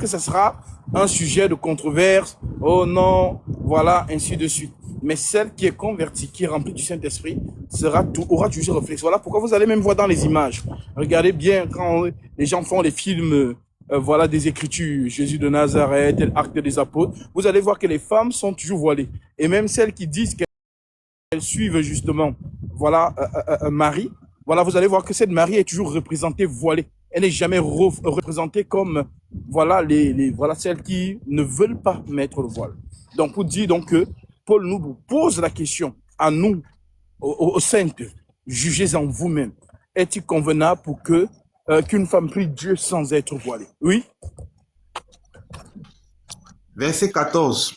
que ce sera un sujet de controverse. Oh non, voilà, ainsi de suite. Mais celle qui est convertie, qui est remplie du Saint-Esprit, aura toujours réflexe. Voilà pourquoi vous allez même voir dans les images. Regardez bien quand les gens font les films, voilà, des Écritures, Jésus de Nazareth, Actes des Apôtres. Vous allez voir que les femmes sont toujours voilées. Et même celles qui disent qu'elles suivent justement, voilà, Marie. Voilà, vous allez voir que cette Marie est toujours représentée voilée. Elle n'est jamais représentée comme, voilà, voilà, celles qui ne veulent pas mettre le voile. Donc, pour dire donc que Paul nous pose la question à nous, aux saintes, jugez en vous-même. Est-il convenable pour que qu'une femme prie Dieu sans être voilée? Oui. Verset 14.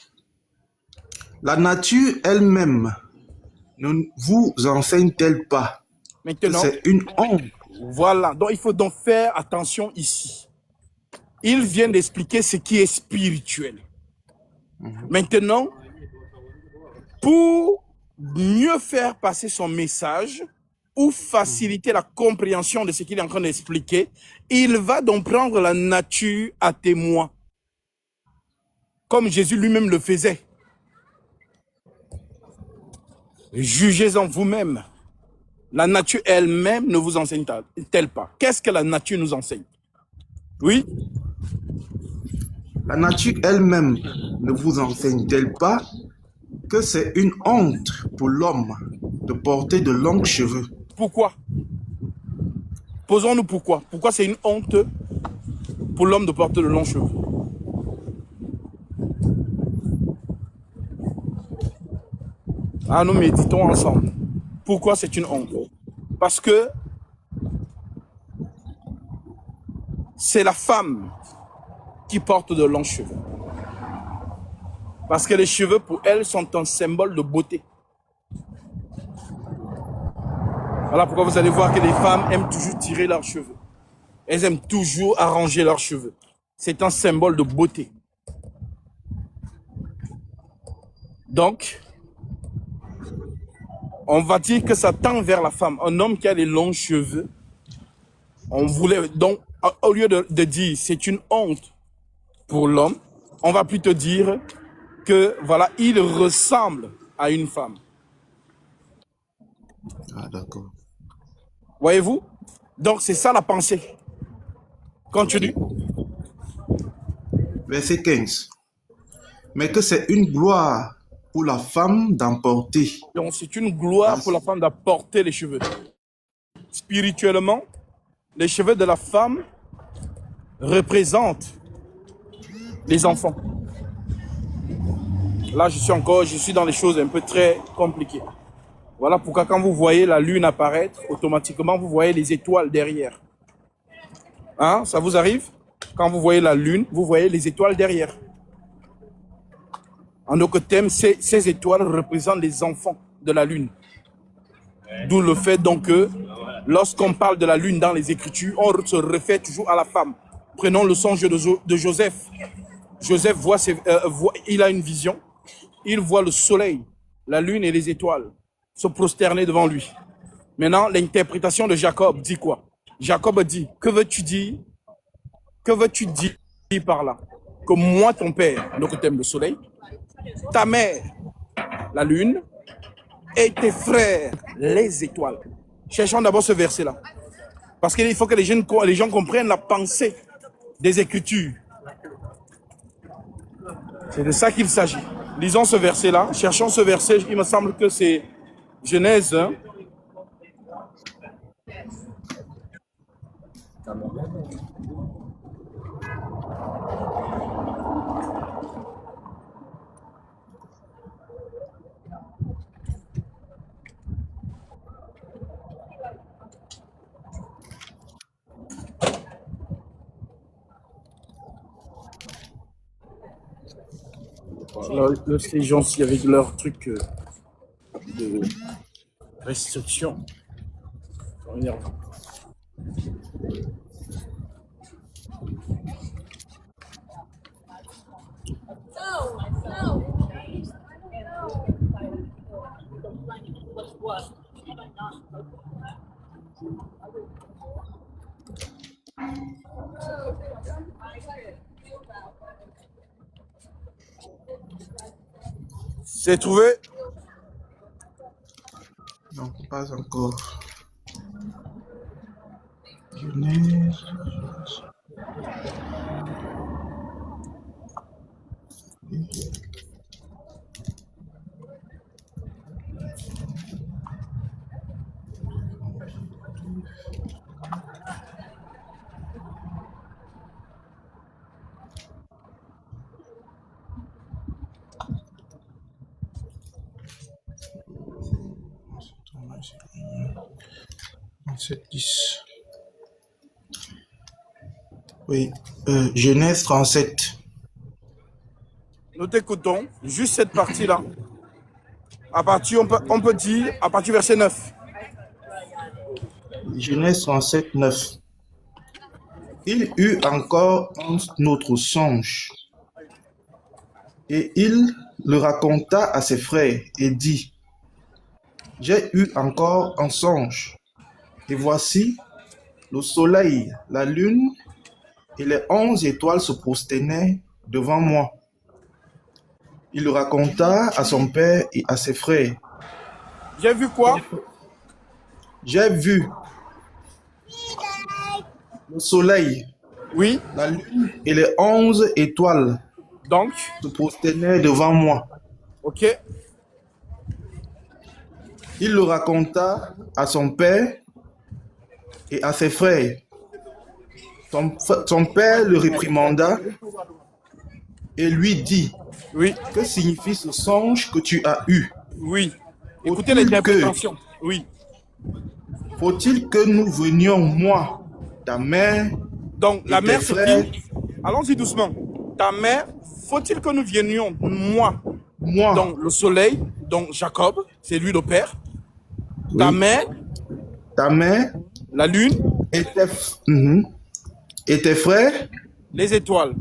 La nature elle-même ne vous enseigne-t-elle pas que Maintenant, c'est une honte? Voilà, donc il faut donc faire attention ici. Il vient d'expliquer ce qui est spirituel. Maintenant, pour mieux faire passer son message ou faciliter la compréhension de ce qu'il est en train d'expliquer, il va donc prendre la nature à témoin, comme Jésus lui-même le faisait. Jugez en vous-même. La nature elle-même ne vous enseigne-t-elle pas? Qu'est-ce que la nature nous enseigne? Oui. La nature elle-même ne vous enseigne-t-elle pas que c'est une honte pour l'homme de porter de longs cheveux? Pourquoi? Posons-nous pourquoi. Pourquoi c'est une honte pour l'homme de porter de longs cheveux? Ah, nous méditons ensemble. Pourquoi c'est une honte? Parce que c'est la femme qui porte de longs cheveux. Parce que les cheveux, pour elle, sont un symbole de beauté. Voilà pourquoi vous allez voir que les femmes aiment toujours tirer leurs cheveux. Elles aiment toujours arranger leurs cheveux. C'est un symbole de beauté. Donc, on va dire que ça tend vers la femme. Un homme qui a les longs cheveux, on voulait donc, au lieu de dire c'est une honte pour l'homme, on va plutôt dire que voilà, il ressemble à une femme. Ah, d'accord. Voyez-vous? Donc, c'est ça la pensée. Continue. Verset 15. Mais que c'est une gloire pour la femme d'emporter. Donc, c'est une gloire pour la femme d'apporter les cheveux. Spirituellement, les cheveux de la femme représentent les enfants. Là, je suis dans les choses un peu très compliquées. Voilà pourquoi quand vous voyez la lune apparaître, automatiquement, vous voyez les étoiles derrière. Hein, ça vous arrive? Quand vous voyez la lune, vous voyez les étoiles derrière. En d'autres termes, ces étoiles représentent les enfants de la lune. D'où le fait donc que lorsqu'on parle de la lune dans les Écritures, on se réfère toujours à la femme. Prenons le songe de Joseph. Joseph il a une vision. Il voit le soleil, la lune et les étoiles se prosterner devant lui. Maintenant, l'interprétation de Jacob dit quoi? Jacob dit, que veux-tu dire? Que veux-tu dire par là? Que moi, ton père, notre thème le soleil, ta mère, la lune, et tes frères, les étoiles. Cherchons d'abord ce verset-là. Parce qu'il faut que les gens comprennent la pensée des Écritures. C'est de ça qu'il s'agit. Lisons ce verset-là. Cherchons ce verset. Il me semble que c'est Genèse. Les gens, avec leur truc de restriction. C'est trouvé. Non, pas encore. Genèse. Sept, 10. Oui, Genèse 37. Nous t'écoutons. Juste cette partie-là. À partir, on peut dire, à partir du verset 9. Genèse 37, 9. Il eut encore un autre songe, et il le raconta à ses frères, et dit, j'ai eu encore un songe, et voici, le soleil, la lune et les 11 étoiles se prosternaient devant moi. Il le raconta à son père et à ses frères. J'ai vu quoi? J'ai vu le soleil, Oui. la lune et les 11 étoiles Donc, se prosternaient devant moi. ok. Il le raconta à son père et à ses frères. Son père le réprimanda et lui dit, Oui. que signifie ce songe que tu as eu? Oui. Écoutez l'interprétation. Oui. Faut-il que nous venions, moi, ta mère, Donc, la tes mère se frères, dit, allons-y doucement. Ta mère, faut-il que nous venions, moi, moi, donc le soleil, donc Jacob, c'est lui le père, ta oui, mère, ta mère la lune, et tes frères, les étoiles.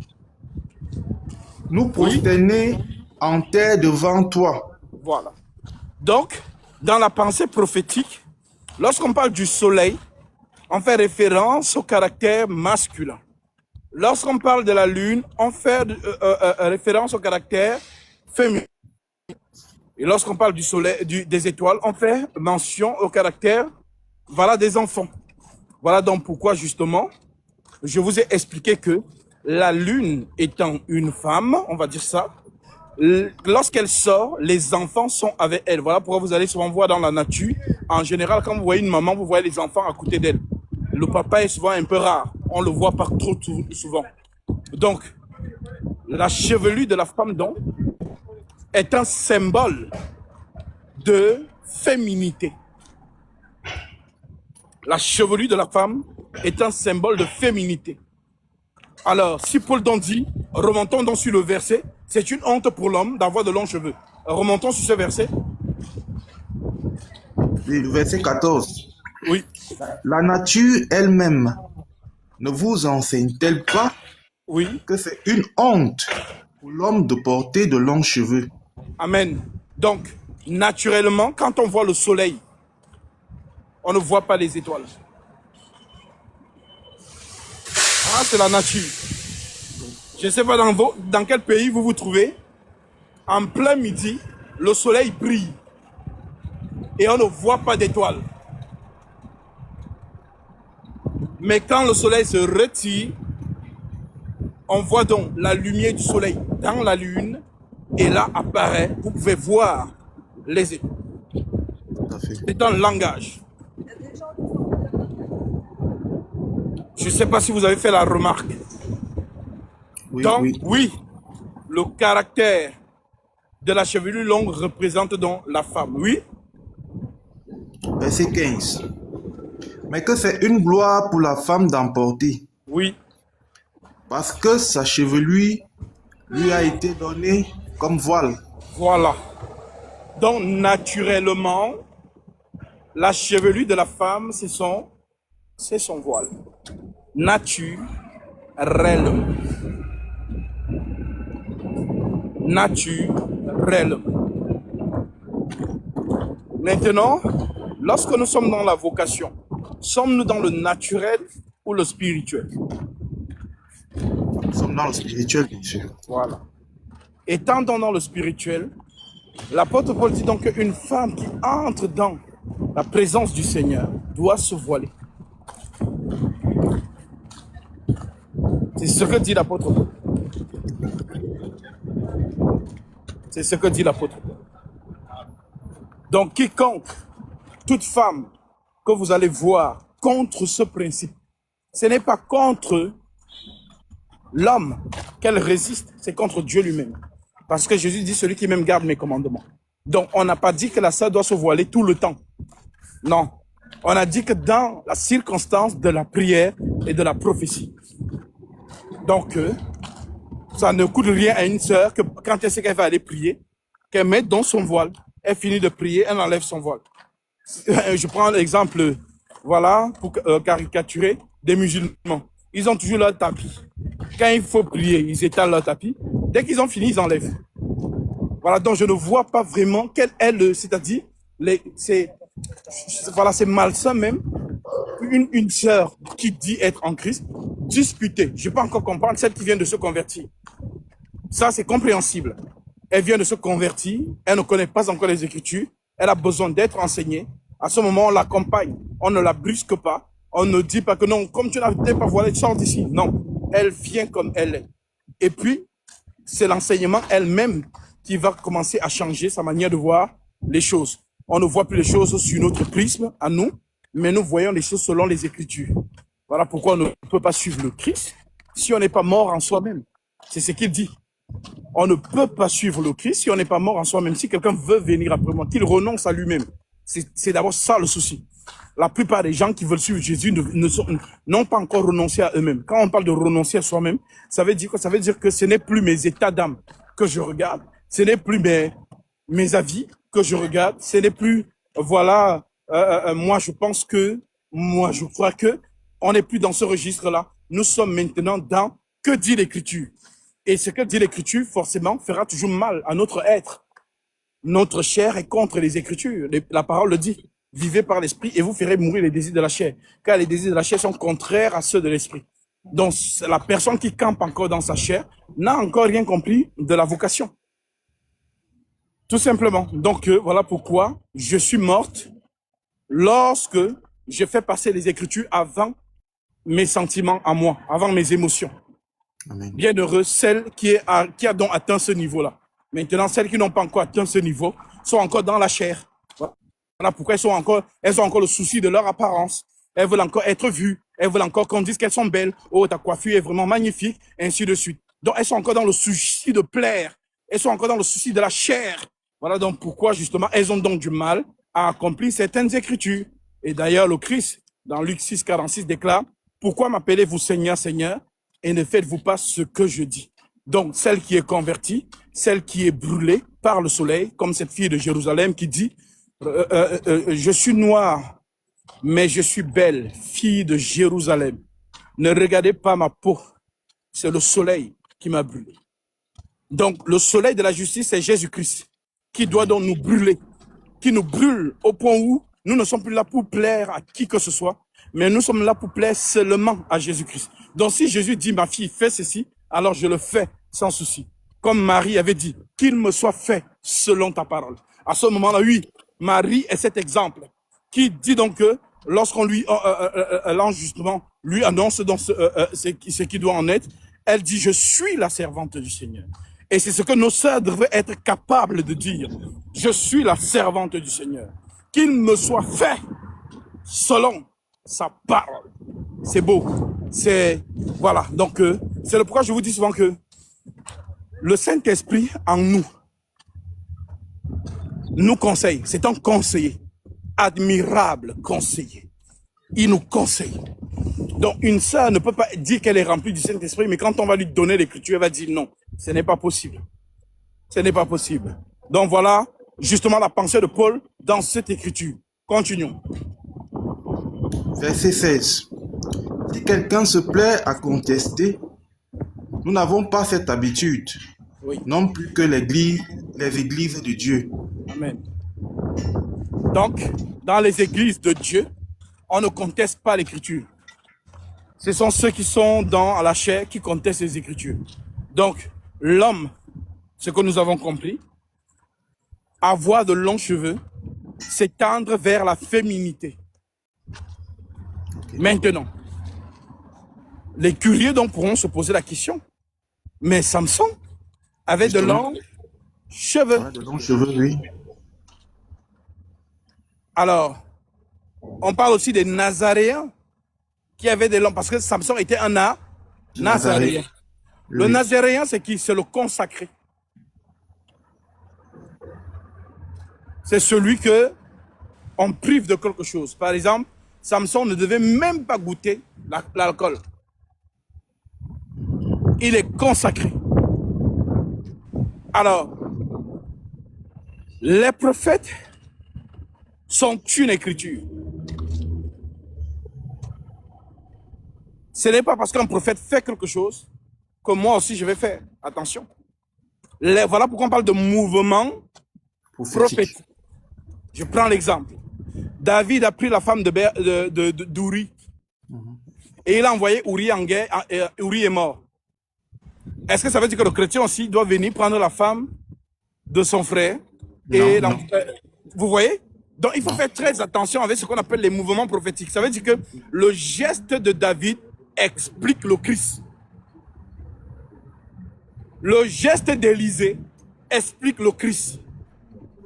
nous prosterner en terre devant toi. Voilà. Donc, dans la pensée prophétique, lorsqu'on parle du soleil, on fait référence au caractère masculin. Lorsqu'on parle de la lune, on fait référence au caractère féminin. Et lorsqu'on parle du soleil, des étoiles, on fait mention au caractère, voilà, des enfants. Voilà donc pourquoi, justement, je vous ai expliqué que la lune étant une femme, on va dire ça, lorsqu'elle sort, les enfants sont avec elle. Voilà pourquoi vous allez souvent voir dans la nature, en général, quand vous voyez une maman, vous voyez les enfants à côté d'elle. Le papa est souvent un peu rare. On le voit pas trop souvent. Donc, la chevelure de la femme, donc, est un symbole de féminité. La chevelure de la femme est un symbole de féminité. Alors, si Paul donc dit, remontons donc sur le verset, c'est une honte pour l'homme d'avoir de longs cheveux. Remontons sur ce verset. Le verset 14. Oui. La nature elle-même ne vous enseigne-t-elle pas Oui. que c'est une honte pour l'homme de porter de longs cheveux? Amen. Donc, naturellement, quand on voit le soleil, on ne voit pas les étoiles. Ah, c'est la nature. Je ne sais pas dans quel pays vous vous trouvez. En plein midi, le soleil brille et on ne voit pas d'étoiles. Mais quand le soleil se retire, on voit donc la lumière du soleil dans la lune et là apparaît, vous pouvez voir les étoiles. C'est un langage. Je ne sais pas si vous avez fait la remarque. Oui, Donc, oui. oui, le caractère de la chevelure longue représente donc la femme. Oui. Verset 15. Mais que c'est une gloire pour la femme d'emporter. Oui. Parce que sa chevelure lui a été donnée comme voile. Voilà. Donc, naturellement, la chevelure de la femme, c'est son voile. Naturellement. Naturellement. Maintenant, lorsque nous sommes dans la vocation, sommes-nous dans le naturel ou le spirituel? Nous sommes dans le spirituel, bien sûr. Voilà. Étant dans le spirituel, L'apôtre Paul dit donc qu'une femme qui entre dans la présence du Seigneur doit se voiler. C'est ce que dit l'apôtre Paul. C'est ce que dit l'apôtre Paul. Donc quiconque, toute femme que vous allez voir contre ce principe, ce n'est pas contre l'homme qu'elle résiste, c'est contre Dieu lui-même. Parce que Jésus dit, celui qui même garde mes commandements. Donc, on n'a pas dit que la sœur doit se voiler tout le temps. Non. On a dit que dans la circonstance de la prière et de la prophétie. Donc, ça ne coûte rien à une sœur que quand elle sait qu'elle va aller prier, qu'elle mette dans son voile, elle finit de prier, elle enlève son voile. Je prends l'exemple, voilà, pour caricaturer des musulmans. Ils ont toujours leur tapis. Quand il faut prier, ils étalent leur tapis. Dès qu'ils ont fini, ils enlèvent. Voilà, donc je ne vois pas vraiment quel est le, c'est-à-dire, voilà, c'est malsain même, une sœur qui dit être en Christ, disputer. Je peux encore comprendre celle qui vient de se convertir. Ça, c'est compréhensible. Elle vient de se convertir, elle ne connaît pas encore les Écritures, elle a besoin d'être enseignée. À ce moment, on l'accompagne, on ne la brusque pas, on ne dit pas que non, comme tu n'as pas voilé, sors d'ici. Non, elle vient comme elle est. Et puis, c'est l'enseignement elle-même qui va commencer à changer sa manière de voir les choses. On ne voit plus les choses sur notre prisme, à nous, mais nous voyons les choses selon les Écritures. Voilà pourquoi on ne peut pas suivre le Christ si on n'est pas mort en soi-même. C'est ce qu'il dit. On ne peut pas suivre le Christ si on n'est pas mort en soi-même. Si quelqu'un veut venir après moi, qu'il renonce à lui-même. C'est d'abord ça le souci. La plupart des gens qui veulent suivre Jésus n'ont pas encore renoncé à eux-mêmes. Quand on parle de renoncer à soi-même, ça veut dire quoi? Ça veut dire que ce n'est plus mes états d'âme que je regarde. Ce n'est plus mes avis que je regarde. Ce n'est plus, voilà, moi je pense que, moi je crois que, on n'est plus dans ce registre-là. Nous sommes maintenant dans que dit l'Écriture. Et ce que dit l'Écriture, forcément, fera toujours mal à notre être. Notre chair est contre les Écritures. La parole le dit. Vivez par l'esprit et vous ferez mourir les désirs de la chair. Car les désirs de la chair sont contraires à ceux de l'esprit. Donc, la personne qui campe encore dans sa chair n'a encore rien compris de la vocation. Tout simplement. Donc, voilà pourquoi je suis morte lorsque je fais passer les Écritures avant mes sentiments à moi, avant mes émotions. Amen. Bienheureux celle qui a donc atteint ce niveau-là. Maintenant, celles qui n'ont pas encore atteint ce niveau sont encore dans la chair. Voilà pourquoi elles ont encore le souci de leur apparence. Elles veulent encore être vues. Elles veulent encore qu'on dise qu'elles sont belles. Oh, ta coiffure est vraiment magnifique, et ainsi de suite. Donc, elles sont encore dans le souci de plaire. Elles sont encore dans le souci de la chair. Voilà donc pourquoi, justement, elles ont donc du mal à accomplir certaines écritures. Et d'ailleurs, le Christ, dans Luc 6, 46, déclare, « Pourquoi m'appelez-vous Seigneur, Seigneur, et ne faites-vous pas ce que je dis ?» Donc, celle qui est convertie, celle qui est brûlée par le soleil, comme cette fille de Jérusalem qui dit, je suis noire, mais je suis belle, fille de Jérusalem. Ne regardez pas ma peau, c'est le soleil qui m'a brûlé. Donc, le soleil de la justice, c'est Jésus-Christ, qui doit donc nous brûler, qui nous brûle au point où nous ne sommes plus là pour plaire à qui que ce soit, mais nous sommes là pour plaire seulement à Jésus-Christ. Donc, si Jésus dit, ma fille, fais ceci, alors je le fais sans souci. Comme Marie avait dit, qu'il me soit fait selon ta parole. À ce moment-là, oui, Marie est cet exemple qui dit donc que lorsqu'on lui, l'ange justement, lui annonce donc ce qui doit en être, elle dit, je suis la servante du Seigneur. Et c'est ce que nos sœurs devraient être capables de dire. Je suis la servante du Seigneur. Qu'il me soit fait selon sa parole. C'est beau. C'est, voilà. Donc, c'est le pourquoi je vous dis souvent que le Saint-Esprit en nous conseille. C'est un conseiller. Admirable conseiller. Il nous conseille. Donc, une sœur ne peut pas dire qu'elle est remplie du Saint-Esprit, mais quand on va lui donner l'Écriture, elle va dire non. Ce n'est pas possible. Ce n'est pas possible. Donc, voilà justement la pensée de Paul dans cette Écriture. Continuons. Verset 16. Si quelqu'un se plaît à contester, nous n'avons pas cette habitude, Oui. non plus que les églises de Dieu. Amen. Donc, dans les églises de Dieu, on ne conteste pas l'Écriture. Ce sont ceux qui sont dans la chair qui contestent les Écritures. Donc, l'homme, ce que nous avons compris, avoir de longs cheveux, c'est tendre vers la féminité. Maintenant, les curieux donc pourront se poser la question, mais Samson avait de longs cheveux. Ouais, de longs cheveux, oui. Alors, on parle aussi des Nazaréens qui avaient des longs, parce que Samson était un Nazaréen. Le Oui. Nazaréen, c'est qui? C'est le consacré. C'est celui que on prive de quelque chose. Par exemple, Samson ne devait même pas goûter l'alcool. Il est consacré. Alors, les prophètes sont une écriture. Ce n'est pas parce qu'un prophète fait quelque chose que moi aussi je vais faire. Attention. Voilà pourquoi on parle de mouvement prophétique. Je prends l'exemple. David a pris la femme d'Uri et il a envoyé Uri en guerre. Uri est mort. Est-ce que ça veut dire que le chrétien aussi doit venir prendre la femme de son frère et Non. vous voyez? Donc il faut faire très attention avec ce qu'on appelle les mouvements prophétiques. Ça veut dire que le geste de David explique le Christ. Le geste d'Élisée explique le Christ.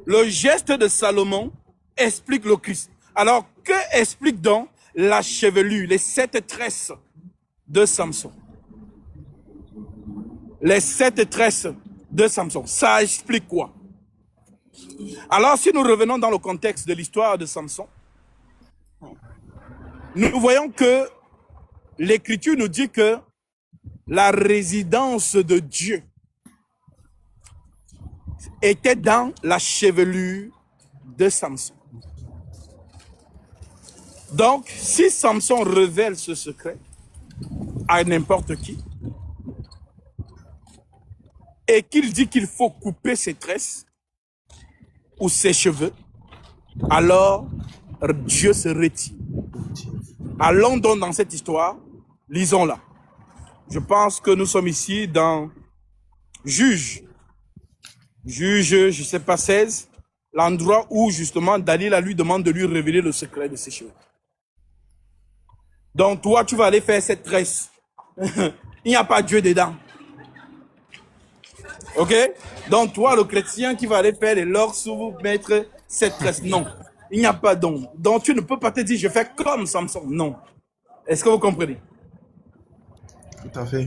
Le geste de Salomon explique le Christ. Alors, que explique donc la chevelure, les 7 tresses de Samson? Les 7 tresses de Samson, ça explique quoi? Alors, si nous revenons dans le contexte de l'histoire de Samson, nous voyons que l'Écriture nous dit que la résidence de Dieu était dans la chevelure de Samson. Donc, si Samson révèle ce secret à n'importe qui, et qu'il dit qu'il faut couper ses tresses ou ses cheveux, alors Dieu se retire. Allons donc dans cette histoire, lisons-la. Je pense que nous sommes ici dans Juge, je ne sais pas, 16, l'endroit où justement Dalila lui demande de lui révéler le secret de ses cheveux. Donc toi, tu vas aller faire cette tresse. Il n'y a pas Dieu dedans. Ok? Donc toi, le chrétien qui va aller faire les lords sous mettre cette tresse. Non, il n'y a pas d'ombre. Donc tu ne peux pas te dire, je fais comme Samson. Non. Est-ce que vous comprenez? Tout à fait.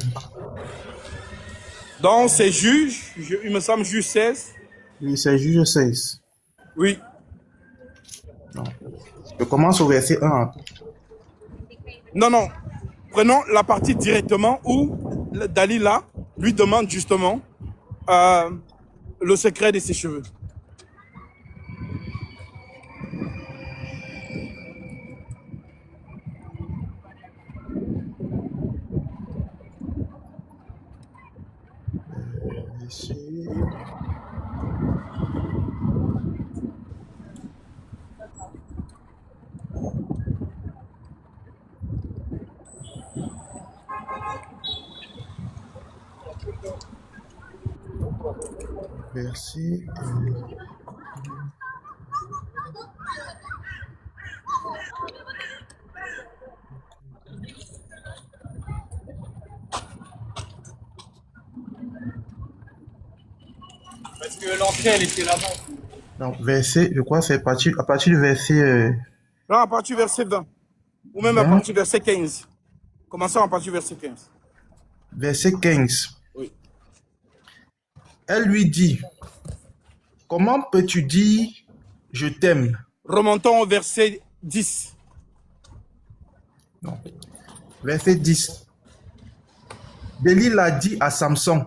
Donc c'est Juge, il me semble Juge 16. Oui, c'est Juge 16. Oui. Non. Je commence au verset 1. Non, non. Prenons la partie directement où Dalila lui demande justement le secret de ses cheveux. Verset. Parce que l'entrée, elle était là-bas. Donc, verset, je crois, c'est à partir du verset Non, à partir du verset 20. Ou même à 20, partir du verset 15. Commençons à partir du verset 15. verset 15. Oui. Elle lui dit, comment peux-tu dire je t'aime? Remontons au verset 10. Non. Verset 10. Delilah dit à Samson,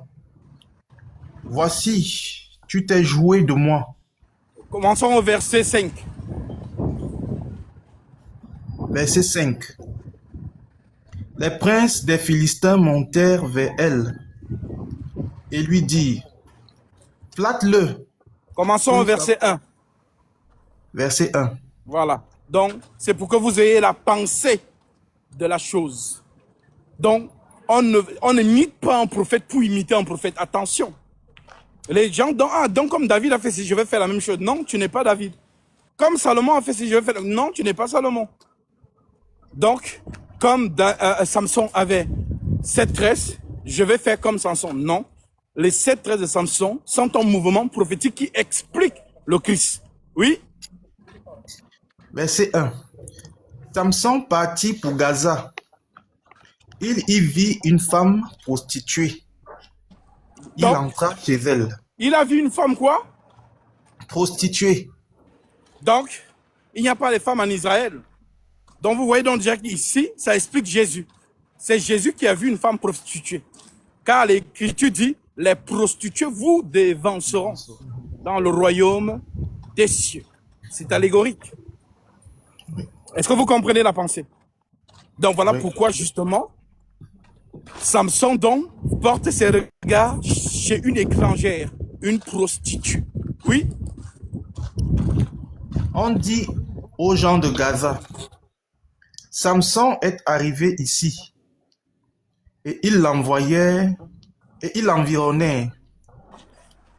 voici, tu t'es joué de moi. Commençons au verset 5. Verset 5. Les princes des Philistins montèrent vers elle et lui dirent, flatte-le. Commençons au verset 1. Verset 1. Voilà. Donc, c'est pour que vous ayez la pensée de la chose. Donc, on ne imite pas un prophète pour imiter un prophète. Attention. Les gens, donc comme David a fait si je vais faire la même chose. Non, tu n'es pas David. Comme Salomon a fait si je vais faire... Non, tu n'es pas Salomon. Donc, comme Samson avait 7 tresses, je vais faire comme Samson. Non, les 7 tresses de Samson sont un mouvement prophétique qui explique le Christ. Oui. Verset 1. Samson partit pour Gaza. Il y vit une femme prostituée. Il Donc, entra chez elle. il a vu une femme quoi? Prostituée. Donc, il n'y a pas de femmes en Israël. Donc, vous voyez donc déjà qu'ici, ça explique Jésus. C'est Jésus qui a vu une femme prostituée. Car l'Écriture dit, les prostituées vous dévanceront dans le royaume des cieux. C'est allégorique. Est-ce que vous comprenez la pensée? Donc, voilà pourquoi, justement, Samson, donc, porte ses regards chez une étrangère, une prostituée. Oui? On dit aux gens de Gaza, Samson est arrivé ici, et il l'envoyait, et il l'environnait,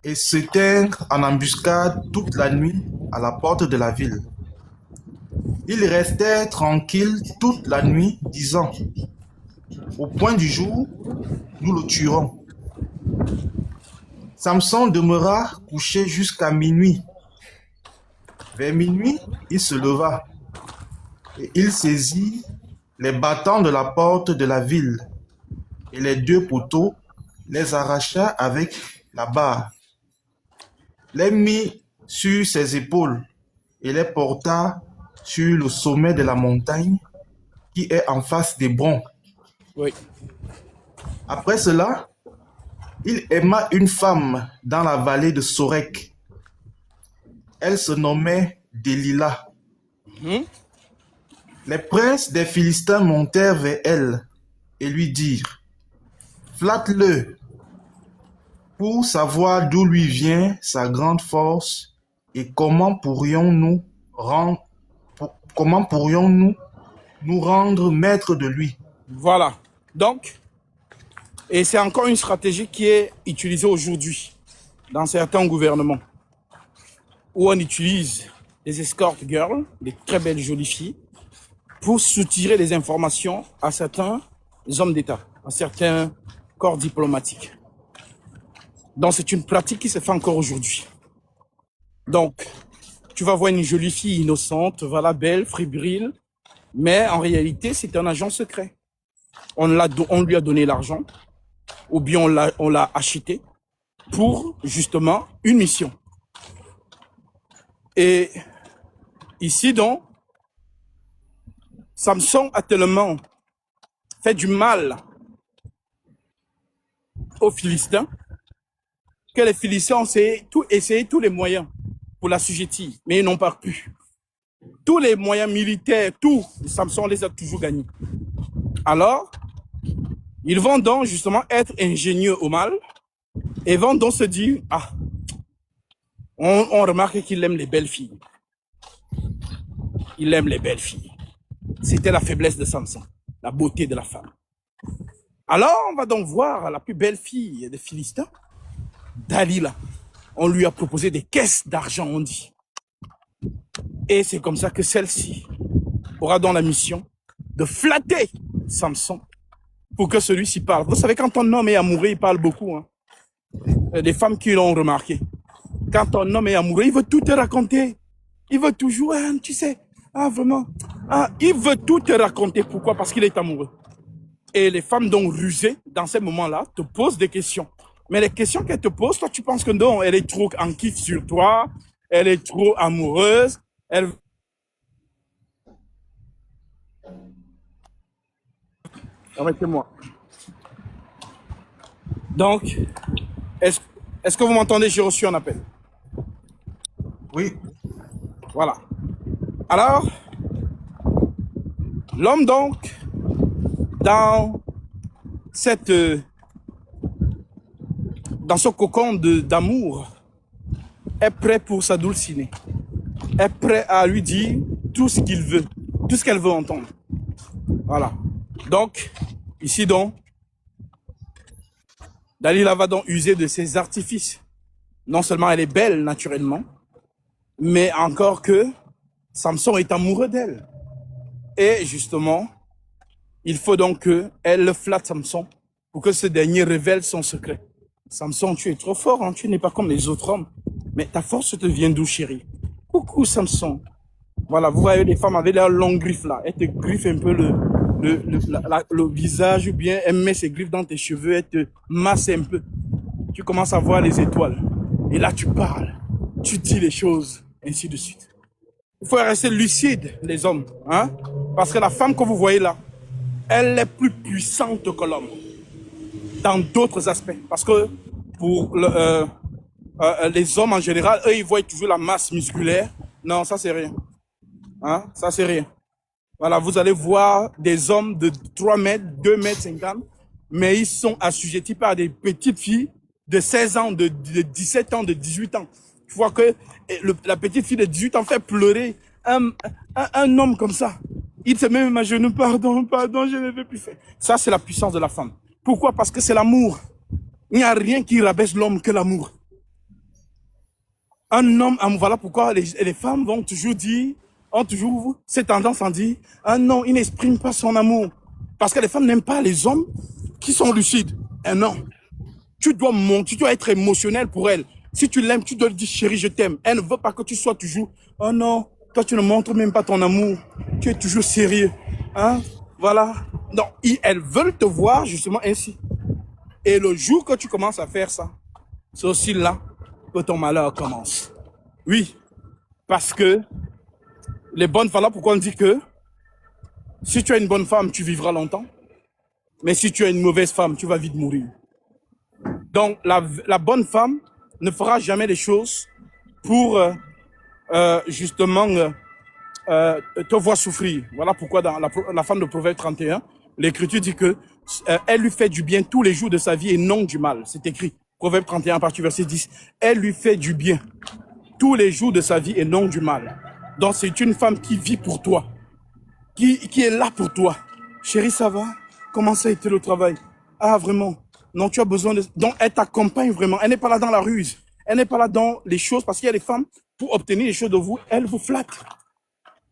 et se tinrent en embuscade toute la nuit à la porte de la ville. Il restait tranquille toute la nuit, disant, au point du jour, nous le tuerons. Samson demeura couché jusqu'à minuit. Vers minuit, il se leva, et il saisit les battants de la porte de la ville, et les 2 poteaux, les arracha avec la barre, les mit sur ses épaules, et les porta sur le sommet de la montagne qui est en face d'Hébron. Oui. Après cela, il aima une femme dans la vallée de Sorek. Elle se nommait Delilah. Les princes des Philistins montèrent vers elle et lui dirent, flatte-le pour savoir d'où lui vient sa grande force et comment pourrions-nous nous rendre maîtres de lui. Voilà. Donc, et c'est encore une stratégie qui est utilisée aujourd'hui dans certains gouvernements, où on utilise des escort girls, des très belles jolies filles, pour soutirer des informations à certains hommes d'État, à certains corps diplomatiques. Donc, c'est une pratique qui se fait encore aujourd'hui. Donc, tu vas voir une jolie fille innocente, voilà, belle, fébrile, mais en réalité, c'est un agent secret. On lui a donné l'argent, ou bien on l'a acheté pour, justement, une mission. Et ici, donc, Samson a tellement fait du mal aux Philistins que les Philistins ont essayé tous les moyens pour l'assujettir, mais ils n'ont pas pu. Tous les moyens militaires, tout, Samson les a toujours gagnés. Alors, ils vont donc justement être ingénieux au mal et vont donc se dire, ah, on remarque qu'il aime les belles filles. Il aime les belles filles. C'était la faiblesse de Samson, la beauté de la femme. Alors, on va donc voir la plus belle fille des Philistins, Dalila. On lui a proposé des caisses d'argent, on dit. Et c'est comme ça que celle-ci aura donc la mission de flatter Samson pour que celui-ci parle. Vous savez, quand un homme est amoureux, il parle beaucoup. Hein. Des femmes qui l'ont remarqué. Quand un homme est amoureux, il veut tout te raconter. Il veut toujours, hein, tu sais, ah vraiment, ah, il veut tout te raconter. Pourquoi? Parce qu'il est amoureux. Et les femmes donc rusées, dans ces moments-là, te posent des questions. Mais les questions qu'elles te posent, toi, tu penses que non, elle est trop en kiff sur toi, elle est trop amoureuse, elle... Arrêtez-moi. Donc, est-ce que vous m'entendez? J'ai reçu un appel. Oui. Voilà. Alors, l'homme donc, dans ce cocon d'amour, est prêt pour s'adouciner, est prêt à lui dire tout ce qu'il veut, tout ce qu'elle veut entendre. Voilà. Donc, ici donc, Dalila va donc user de ses artifices Non seulement elle est belle naturellement, mais encore que Samson est amoureux d'elle. Et justement, il faut donc qu'elle flatte Samson pour que ce dernier révèle son secret. Samson, tu es trop fort, hein? Tu n'es pas comme les autres hommes. Mais ta force te vient d'où, chérie? Coucou, Samson. Voilà, vous voyez les femmes avec leurs longues griffes là. Elles te griffent un peu le visage ou bien elles mettent ses griffes dans tes cheveux, elles te massent un peu. Tu commences à voir les étoiles. Et là, tu parles. Tu dis les choses, ainsi de suite. Il faut rester lucide, les hommes. Hein? Parce que la femme que vous voyez là, elle est plus puissante que l'homme. Dans d'autres aspects. Parce que pour les hommes en général, eux, ils voient toujours la masse musculaire. Non, ça, c'est rien. Hein? Ça, c'est rien. Voilà, vous allez voir des hommes de 3 mètres, 2 mètres 50, mais ils sont assujettis par des petites filles de 16 ans, de 17 ans, de 18 ans. Tu vois que la petite fille de 18 ans fait pleurer un homme comme ça. Il se met même à genoux, pardon, je ne veux plus faire. Ça, c'est la puissance de la femme. Pourquoi? Parce que c'est l'amour. Il n'y a rien qui rabaisse l'homme que l'amour. Un homme, voilà pourquoi les femmes vont toujours dire, ont toujours cette tendance à dire, ah non, il n'exprime pas son amour. Parce que les femmes n'aiment pas les hommes qui sont lucides. Et non. Tu dois être émotionnel pour elle. Si tu l'aimes, tu dois lui dire, chérie, je t'aime. Elle ne veut pas que tu sois toujours, oh non, toi tu ne montres même pas ton amour. Tu es toujours sérieux. Hein? Voilà. Non, elles veulent te voir justement ainsi. Et le jour que tu commences à faire ça, c'est aussi là que ton malheur commence. Oui, parce que les bonnes femmes, là, pourquoi on dit que si tu as une bonne femme, tu vivras longtemps. Mais si tu as une mauvaise femme, tu vas vite mourir. Donc, la bonne femme ne fera jamais les choses pour justement te voir souffrir. Voilà pourquoi dans la femme de Proverbe 31, l'Écriture dit que elle lui fait du bien tous les jours de sa vie et non du mal. C'est écrit. Proverbe 31, partie verset 10. Elle lui fait du bien tous les jours de sa vie et non du mal. Donc, c'est une femme qui vit pour toi, qui est là pour toi. Chérie, ça va? Comment ça a été le travail? Ah, vraiment? Non, tu as besoin de... Donc, elle t'accompagne vraiment. Elle n'est pas là dans la ruse. Elle n'est pas là dans les choses, parce qu'il y a des femmes, pour obtenir les choses de vous, elle vous flatte.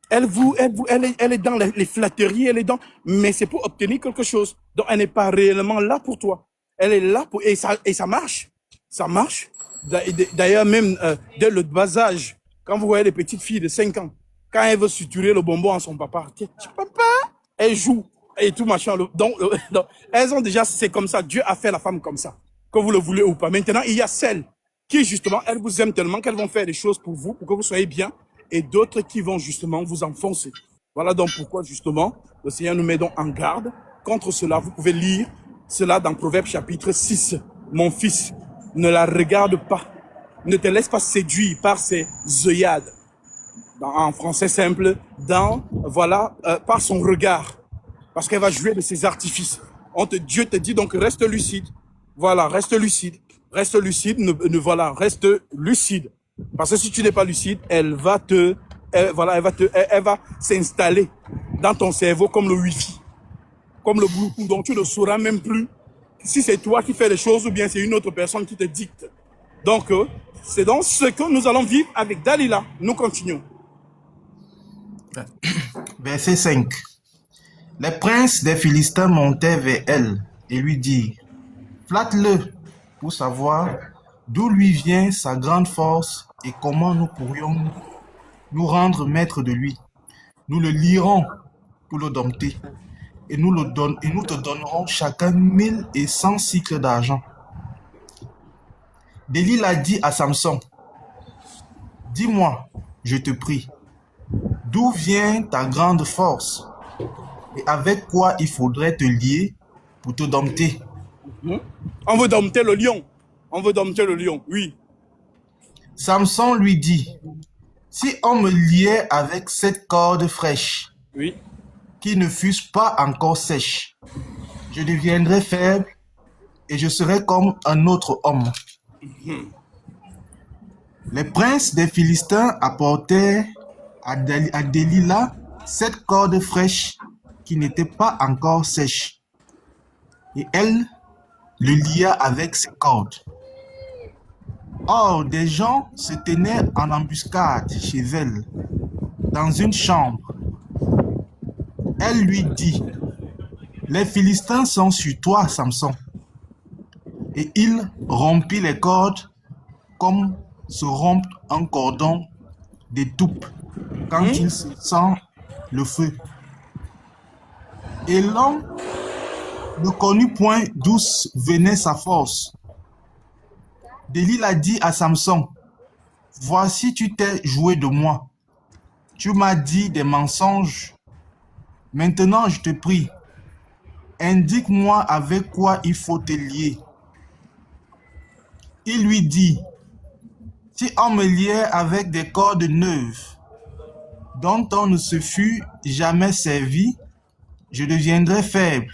Elle est dans les flatteries, elle est dans... Mais c'est pour obtenir quelque chose. Donc, elle n'est pas réellement là pour toi. Elle est là pour... Et ça marche. Ça marche. D'ailleurs, même dès le bas âge, quand vous voyez les petites filles de 5 ans, quand elle veut suturer le bonbon à son papa, tiens, papa, elle joue et tout machin. Donc, elles ont déjà, c'est comme ça. Dieu a fait la femme comme ça, que vous le voulez ou pas. Maintenant, il y a celles qui, justement, elles vous aiment tellement qu'elles vont faire des choses pour vous, pour que vous soyez bien, et d'autres qui vont justement vous enfoncer. Voilà donc pourquoi, justement, le Seigneur nous met donc en garde contre cela. Vous pouvez lire cela dans Proverbe chapitre 6. Mon fils, ne la regarde pas. Ne te laisse pas séduire par ses œillades. En français simple, par son regard. Parce qu'elle va jouer de ses artifices. Dieu te dit donc, reste lucide. Voilà, reste lucide. Reste lucide, reste lucide. Parce que si tu n'es pas lucide, elle va s'installer dans ton cerveau comme le Wi-Fi, comme le Bluetooth, donc tu ne sauras même plus si c'est toi qui fais les choses ou bien c'est une autre personne qui te dicte. Donc, c'est donc ce que nous allons vivre avec Dalila. Nous continuons. Verset 5. Les princes des Philistins montaient vers elle et lui dirent, flatte-le pour savoir d'où lui vient sa grande force et comment nous pourrions nous rendre maîtres de lui. Nous le lierons pour le dompter et nous te donnerons chacun 1100 cycles d'argent. Delilah dit à Samson, dis-moi, je te prie, d'où vient ta grande force et avec quoi il faudrait te lier pour te dompter? On veut dompter le lion. On veut dompter le lion, oui. Samson lui dit, si on me liait avec cette corde fraîche, oui, qui ne fussent pas encore sèches, je deviendrais faible et je serais comme un autre homme. Les princes des Philistins apportèrent à Delilah cette corde fraîche qui n'était pas encore sèche. Et elle le lia avec ses cordes. Or, des gens se tenaient en embuscade chez elle, dans une chambre. Elle lui dit, les Philistins sont sur toi, Samson. Et il rompit les cordes comme se rompt un cordon d'étoupe quand il se sent le feu. Et l'homme ne connut point d'où venait sa force. Delilah dit à Samson, voici tu t'es joué de moi. Tu m'as dit des mensonges. Maintenant je te prie, indique-moi avec quoi il faut te lier. Il lui dit, si on me liait avec des cordes neuves, dont on ne se fût jamais servi, je deviendrais faible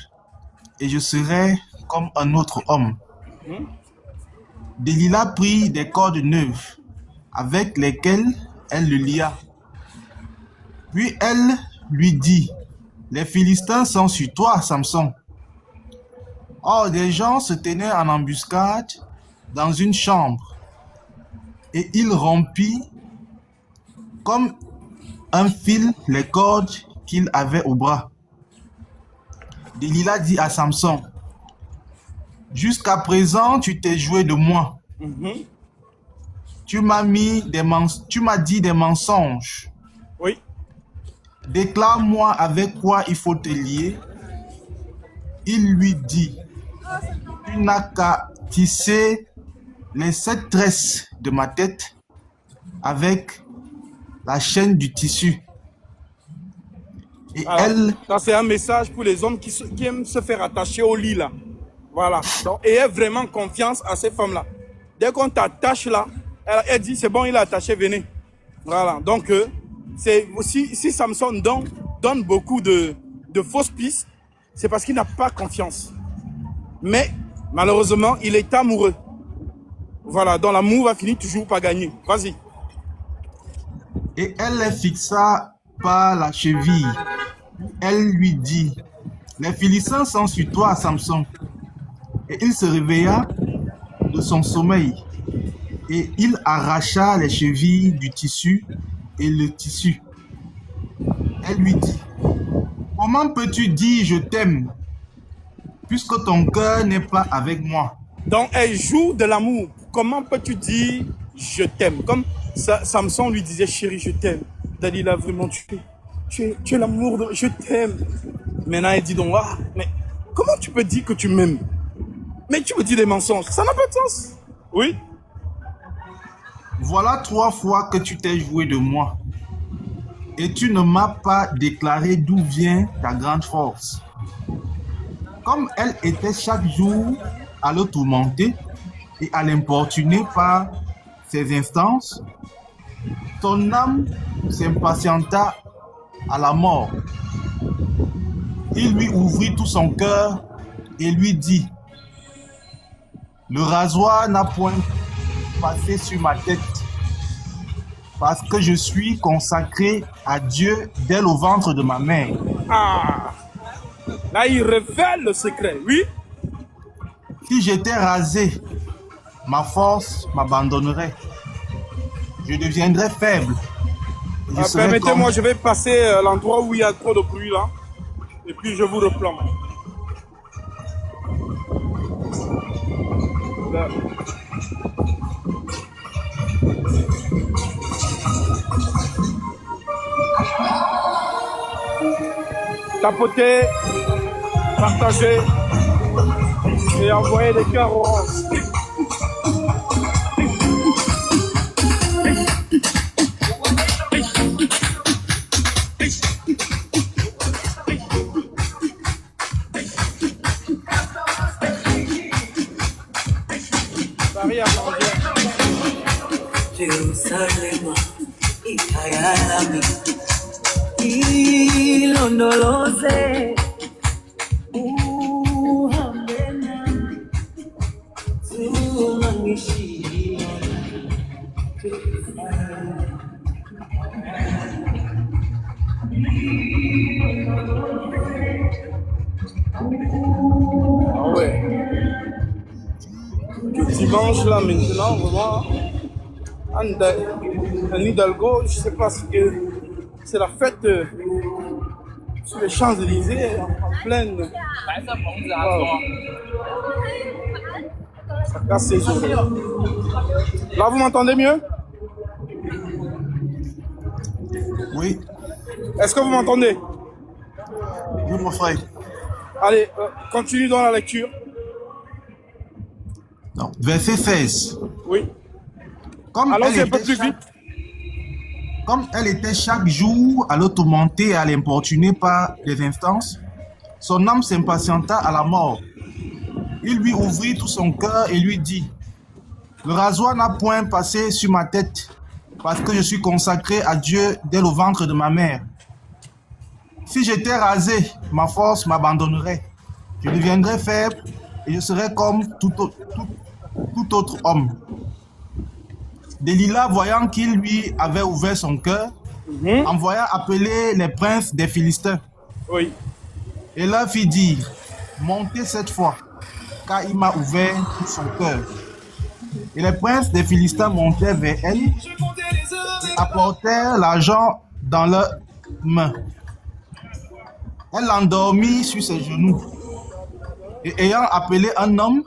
et je serais comme un autre homme. Delilah prit des cordes neuves avec lesquelles elle le lia. Puis elle lui dit, les Philistins sont sur toi, Samson. Or, des gens se tenaient en embuscade dans une chambre et il rompit comme un fil les cordes qu'il avait au bras. Delilah dit à Samson, jusqu'à présent tu t'es joué de moi. Tu m'as dit des mensonges. Oui. Déclare-moi avec quoi il faut te lier. Il lui dit, tu n'as qu'à tisser les 7 tresses de ma tête avec la chaîne du tissu. Et Alors, elle... Ça, c'est un message pour les hommes qui aiment se faire attacher au lit, là. Voilà. Donc, ayez vraiment confiance à ces femmes-là. Dès qu'on t'attache là, elle dit, c'est bon, il est attaché, venez. Voilà. Donc, si Samson donne beaucoup de fausses pistes, c'est parce qu'il n'a pas confiance. Mais, malheureusement, il est amoureux. Voilà. Donc, l'amour va finir toujours par gagner. Vas-y. Et elle les fixa par la cheville. Elle lui dit, les Philistins sont sur toi, Samson. Et il se réveilla de son sommeil. Et il arracha les chevilles du tissu et le tissu. Elle lui dit, comment peux-tu dire je t'aime, puisque ton cœur n'est pas avec moi? Donc, elle joue de l'amour. Comment peux-tu dire je t'aime? Comme Samson lui disait, chérie, je t'aime. Dalila, vraiment, tu es l'amour de... Je t'aime. Maintenant, elle dit donc, ah, mais comment tu peux dire que tu m'aimes? Mais tu me dis des mensonges. Ça n'a pas de sens. Oui. Voilà 3 fois que tu t'es joué de moi. Et tu ne m'as pas déclaré d'où vient ta grande force. Comme elle était chaque jour à le tourmenter et à l'importuner par ses instances, ton âme s'impatienta à la mort. Il lui ouvrit tout son cœur et lui dit, le rasoir n'a point passé sur ma tête, parce que je suis consacré à Dieu dès le ventre de ma mère. Ah, là, il révèle le secret, oui. Si j'étais rasé, ma force m'abandonnerait. Je deviendrais faible. Permettez-moi, je vais passer l'endroit où il y a trop de bruit là. Et puis je vous replombe. Là. Tapotez, partagez et envoyez des cœurs orange. Paris à manger. Jerusalema ikayalami ilondoloze uhambe nami ungangishiya Ah ouais. Le dimanche là maintenant, vraiment. Anne Hidalgo, je ne sais pas si c'est la fête sur les Champs-Élysées, en pleine. Wow. Ça casse ses os. Là, vous m'entendez mieux? Oui, Est-ce que vous m'entendez? oui, mon frère. Allez, continue dans la lecture. Non. Verset 16. Oui. Comme Allons-y elle, un peu était plus chaque, vite. comme elle était chaque jour à le tourmenter et à l'importuner par les instances, son âme s'impatienta à la mort. Il lui ouvrit tout son cœur et lui dit, le rasoir n'a point passé sur ma tête, parce que je suis consacré à Dieu dès le ventre de ma mère. Si j'étais rasé, ma force m'abandonnerait. Je deviendrais faible et je serais comme tout autre homme. Delilah, voyant qu'il lui avait ouvert son cœur, envoya appeler les princes des Philistins Oui. et leur fit dire, montez cette fois, car il m'a ouvert tout son cœur. Et les princes des Philistins montèrent vers elle et apportèrent l'argent dans leurs mains. Elle l'endormit sur ses genoux. Et ayant appelé un homme,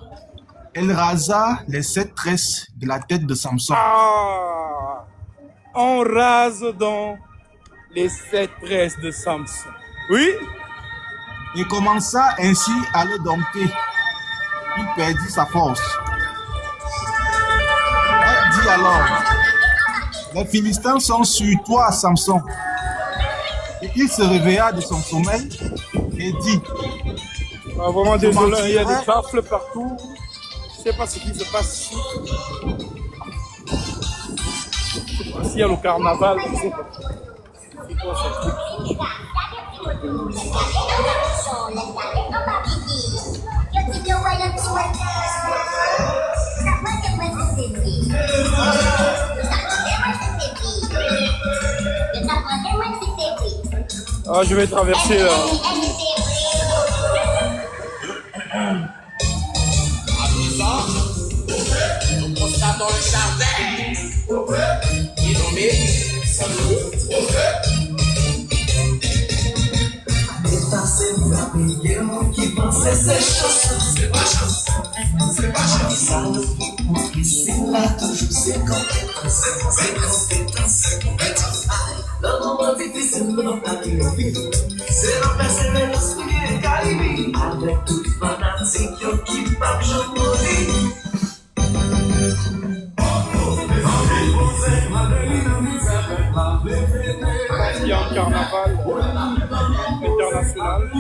elle rasa les 7 tresses de la tête de Samson. Ah, on rase donc les 7 tresses de Samson. Oui? Et commença ainsi à le dompter. Il perdit sa force. Elle dit alors, les Philistins sont sur toi, Samson. Et il se réveilla de son sommeil et dit, Ah, vraiment désolé, il y a des mentirais. baffles partout. Je ne sais pas ce qui se passe ici. Je sais pas s'il y a le carnaval. Je sais pas. C'est quoi ce truc? Ah, je vais traverser là. Dans le jardin, il nommé qui pensait ses chansons, c'est pas chance, c'est pas chance. Ça nous fait c'est là toujours c'est compétence, c'est compétence. Dans le moment difficile, nous pas qui le vivre. C'est la persévérance qui est caribée. Avec toute fanatique qui marche en mourir. Il y a un carnaval international.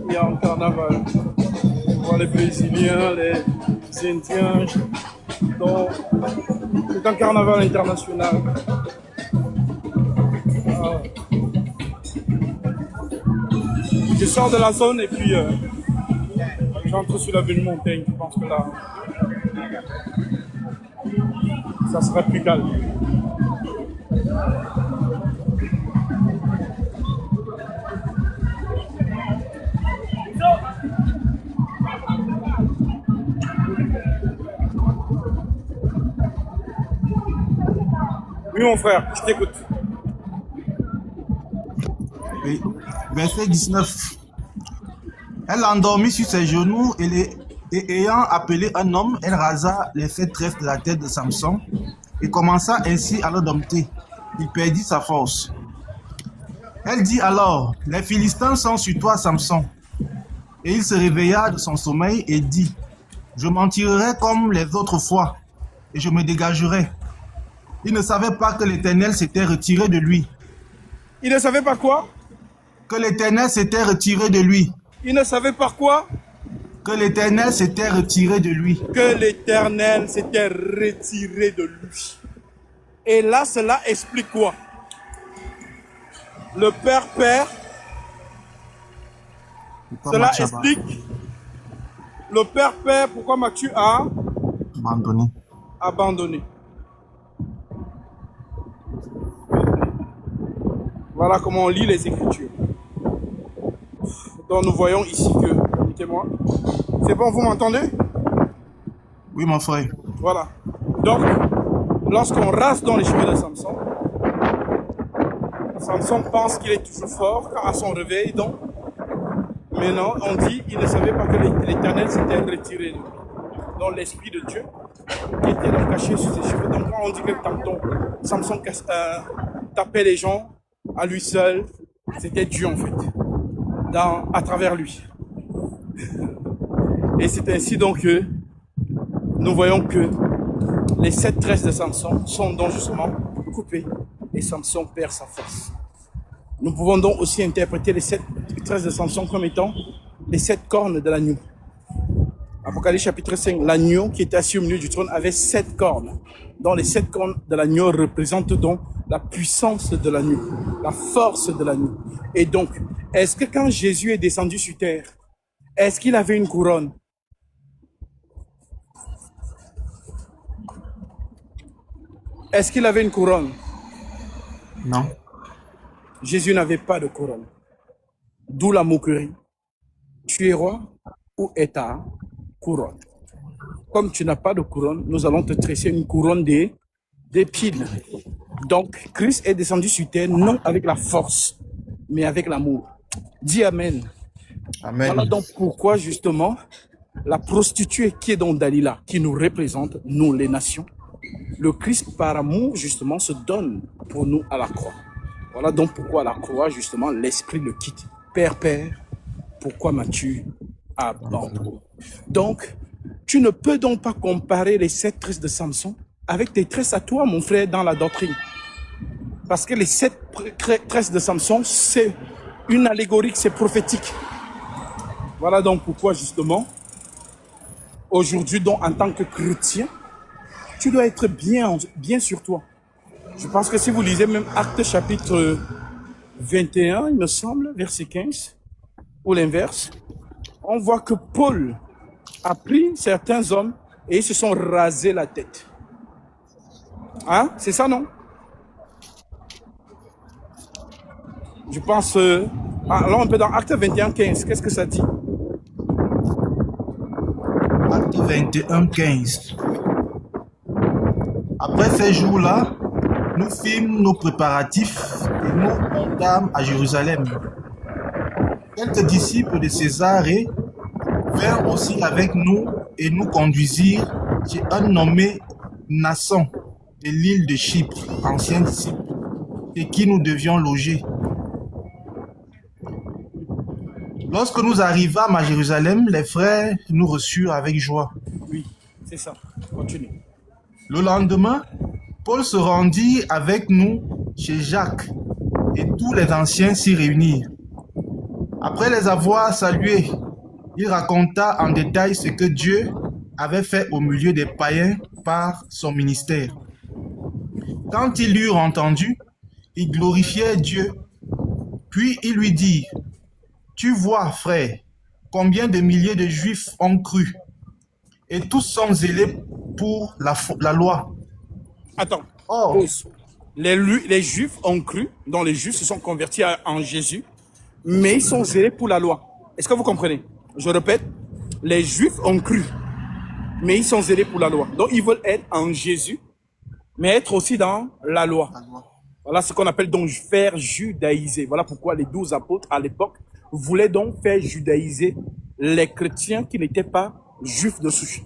Il y a un carnaval. On voit les Brésiliens, les Indiens. Donc, c'est un carnaval international. Ah. Je sors de la zone et puis j'entre sur l'avenue Montaigne. Je pense que là, ça sera plus calme. Oui, mon frère, je t'écoute. Oui. Verset 19. Elle l'endormit sur ses genoux et ayant appelé un homme, elle rasa les 7 tresses de la tête de Samson et commença ainsi à le dompter. Il perdit sa force. Elle dit alors, les Philistins sont sur toi, Samson. Et il se réveilla de son sommeil et dit, je m'en tirerai comme les autres fois et je me dégagerai. Il ne savait pas que l'Éternel s'était retiré de lui. Il ne savait pas quoi? Que l'Éternel s'était retiré de lui. Il ne savait pas quoi? Que l'Éternel s'était retiré de lui. Que l'Éternel s'était retiré de lui. Et là, cela explique quoi? Le père Pourquoi Cela Mathieu a explique le père pourquoi Matthieu a abandonné? abandonné. Voilà comment on lit les Écritures. Donc nous voyons ici que, permettez-moi, c'est bon, vous m'entendez? Oui, mon frère. Voilà. Donc, lorsqu'on rase dans les cheveux de Samson, Samson pense qu'il est toujours fort à son réveil, donc maintenant on dit qu'il ne savait pas que l'Éternel s'était retiré de lui. Donc l'Esprit de Dieu qui était donc caché sur ses cheveux. Donc quand on dit que tantôt Samson tapait les gens à lui seul, c'était Dieu en fait, à travers lui. Et c'est ainsi donc que nous voyons que les 7 tresses de Samson sont donc justement coupées et Samson perd sa force. Nous pouvons donc aussi interpréter les 7 tresses de Samson comme étant les 7 cornes de l'agneau. Apocalypse chapitre 5, l'agneau qui était assis au milieu du trône avait 7 cornes. Donc les 7 cornes de l'agneau représentent donc la puissance de l'agneau, la force de l'agneau. Et donc, est-ce que quand Jésus est descendu sur terre, est-ce qu'il avait une couronne? Est-ce qu'il avait une couronne? Non. Jésus n'avait pas de couronne. D'où la moquerie. Tu es roi, où est ta couronne? Comme tu n'as pas de couronne, nous allons te tresser une couronne d'épines. Donc, Christ est descendu sur terre, non avec la force, mais avec l'amour. Dis Amen. Amen. Voilà donc pourquoi, justement, la prostituée qui est dans Dalila, qui nous représente, nous les nations, le Christ, par amour, justement, se donne pour nous à la croix. Voilà donc pourquoi à la croix, justement, l'Esprit le quitte. Père, pourquoi m'as-tu abandonné? Donc, tu ne peux donc pas comparer les 7 tresses de Samson avec tes tresses à toi, mon frère, dans la doctrine. Parce que les 7 tresses de Samson, c'est une allégorie, c'est prophétique. Voilà donc pourquoi, justement, aujourd'hui, donc, en tant que chrétien, tu dois être bien sur toi. Je pense que si vous lisez même Actes chapitre 21, il me semble, verset 15, ou l'inverse, on voit que Paul a pris certains hommes et ils se sont rasés la tête. Hein? C'est ça, non? Je pense... alors on peut dans Acte 21, 15, qu'est-ce que ça dit? Acte 21, 15. Après ces jours-là, nous fîmes nos préparatifs et nous montâmes à Jérusalem. Quelques disciples de Césarée vinrent aussi avec nous et nous conduisirent chez un nommé Nasson de l'île de Chypre, ancien disciple, et qui nous devions loger. Lorsque nous arrivâmes à Jérusalem, les frères nous reçurent avec joie. Oui, c'est ça. Continue. Le lendemain, Paul se rendit avec nous chez Jacques et tous les anciens s'y réunirent. Après les avoir salués, il raconta en détail ce que Dieu avait fait au milieu des païens par son ministère. Quand ils l'eurent entendu, ils glorifiaient Dieu. Puis il lui dit: Tu vois, frère, combien de milliers de Juifs ont cru, et tous sont zélés pour la loi. Attends. Or, Pause. Les Juifs ont cru, donc les Juifs se sont convertis en Jésus, mais ils sont zélés pour la loi. Est-ce que vous comprenez? Je répète, les Juifs ont cru, mais ils sont zélés pour la loi. Donc ils veulent être en Jésus, mais être aussi dans la loi. Voilà ce qu'on appelle donc faire judaïser. Voilà pourquoi les 12 apôtres à l'époque voulaient donc faire judaïser les chrétiens qui n'étaient pas juifs de souche.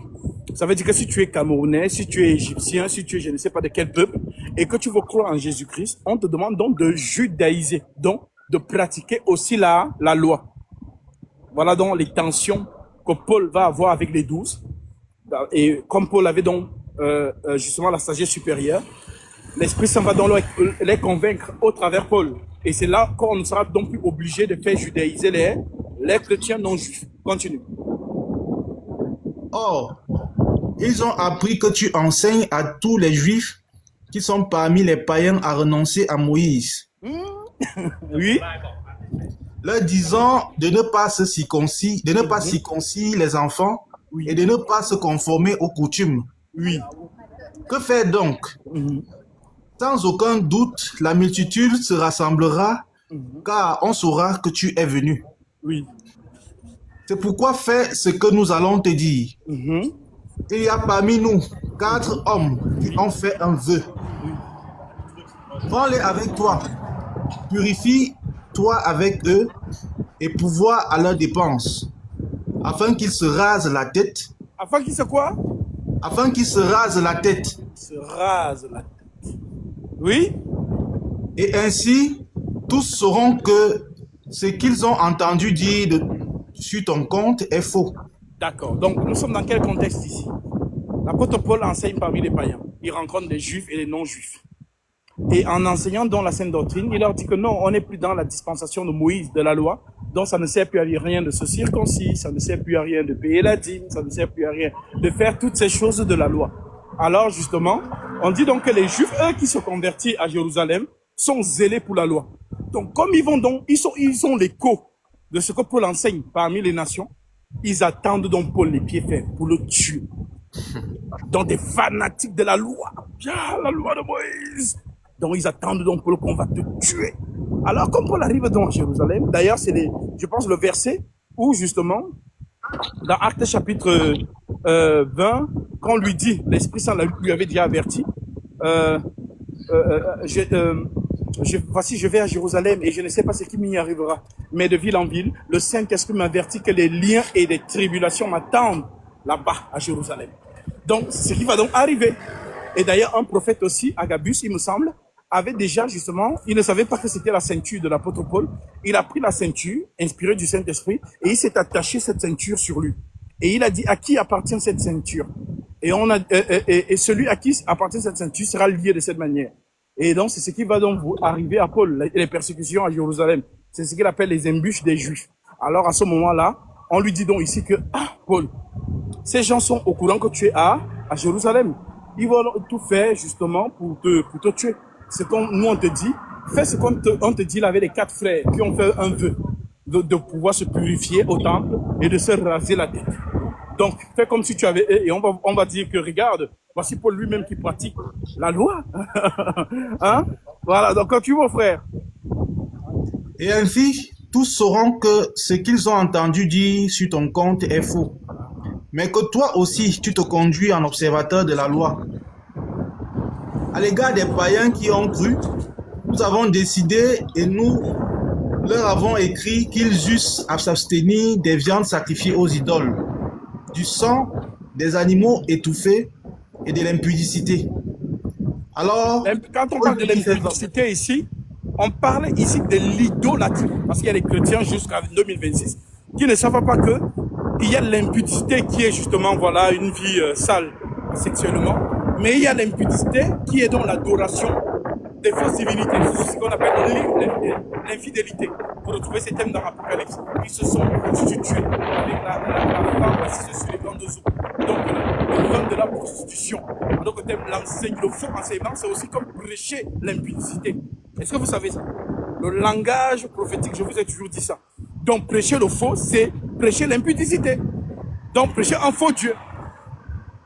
Ça veut dire que si tu es camerounais, si tu es égyptien, si tu es je ne sais pas de quel peuple, et que tu veux croire en Jésus-Christ, on te demande donc de judaïser, donc de pratiquer aussi la loi. Voilà donc les tensions que Paul va avoir avec les 12. Et comme Paul avait donc justement la sagesse supérieure, l'Esprit Saint va donc les convaincre au travers Paul. Et c'est là qu'on ne sera donc plus obligé de faire judaïser les chrétiens non juifs. Continue. or, ils ont appris que tu enseignes à tous les Juifs qui sont parmi les païens à renoncer à Moïse. Oui. leur disant de ne pas se circoncire, de ne pas circoncire les enfants Oui. et de ne pas se conformer aux coutumes. Oui. Que faire donc? Sans aucun doute, la multitude se rassemblera, car on saura que tu es venu. Oui. C'est pourquoi fais ce que nous allons te dire. Mhm. Il y a parmi nous 4 hommes qui ont fait un vœu. Prends-les avec toi, purifie-toi avec eux et pourvois à leurs dépenses, afin qu'ils se rasent la tête, Afin qu'il se quoi? afin qu'ils se rasent la tête. Se rase la tête. Oui. Et ainsi, tous sauront que ce qu'ils ont entendu dire sur ton compte est faux. D'accord. Donc, nous sommes dans quel contexte ici? L'apôtre Paul enseigne parmi les païens. Il rencontre des juifs et les non-juifs. Et en enseignant dans la sainte doctrine, il leur dit que non, on n'est plus dans la dispensation de Moïse, de la loi. Donc, ça ne sert plus à rien de se circoncire, ça ne sert plus à rien de payer la dîme, ça ne sert plus à rien de faire toutes ces choses de la loi. Alors, justement, on dit donc que les juifs, eux qui se convertissent à Jérusalem, sont zélés pour la loi. Donc, comme ils vont donc, ils ont l'écho de ce que Paul enseigne parmi les nations, ils attendent donc Paul les pieds fermes pour le tuer. Donc des fanatiques de la loi. Bien, la loi de Moïse. Donc ils attendent donc Paul qu'on va te tuer. Alors comme Paul arrive donc à Jérusalem, d'ailleurs c'est je pense le verset où justement, dans Actes chapitre 20, quand on lui dit, l'Esprit Saint lui avait déjà averti, voici, je vais à Jérusalem et je ne sais pas ce qui m'y arrivera. Mais de ville en ville, le Saint-Esprit m'avertit que les liens et les tribulations m'attendent là-bas à Jérusalem. Donc, c'est ce qui va donc arriver. Et d'ailleurs, un prophète aussi, Agabus, il me semble, avait déjà justement, il ne savait pas que c'était la ceinture de l'apôtre Paul. Il a pris la ceinture, inspirée du Saint-Esprit, et il s'est attaché cette ceinture sur lui. Et il a dit, à qui appartient cette ceinture? Et celui à qui appartient cette ceinture sera lié de cette manière. Et donc, c'est ce qui va donc arriver à Paul, les persécutions à Jérusalem. C'est ce qu'il appelle les embûches des Juifs. Alors, à ce moment-là, on lui dit donc ici que, Paul, ces gens sont au courant que tu es à Jérusalem. Ils vont tout faire justement pour te tuer. C'est comme nous on te dit, fais ce qu'on te dit là avec les 4 frères qui ont fait un vœu de pouvoir se purifier au temple et de se raser la tête. Donc, fais comme si tu avais, et on va dire que regarde, voici Paul lui-même qui pratique la loi. Hein? Voilà, donc quand tu vois, frère. Et ainsi, tous sauront que ce qu'ils ont entendu dire sur ton compte est faux. Mais que toi aussi, tu te conduis en observateur de la loi. À l'égard des païens qui ont cru, nous avons décidé et nous leur avons écrit qu'ils eussent à s'abstenir des viandes sacrifiées aux idoles, du sang, des animaux étouffés et de l'impudicité. Alors, quand on parle de l'impudicité ici, on parle ici de l'idolâtrie. Parce qu'il y a des chrétiens jusqu'à 2026 qui ne savent pas que il y a l'impudicité qui est justement, voilà, une vie sale sexuellement. Mais il y a l'impudicité qui est dans l'adoration des fausses divinités. C'est ce qu'on appelle l'infidélité. Vous retrouvez ces thèmes dans l'Apocalypse. Ils se sont prostitués avec la femme assise sur les bancs de eau. Donc, le thème de la prostitution. Donc, le thème, le faux enseignement, c'est aussi comme prêcher l'impudicité. Est-ce que vous savez ça? Le langage prophétique, je vous ai toujours dit ça. Donc, prêcher le faux, c'est prêcher l'impudicité. Donc, prêcher un faux Dieu.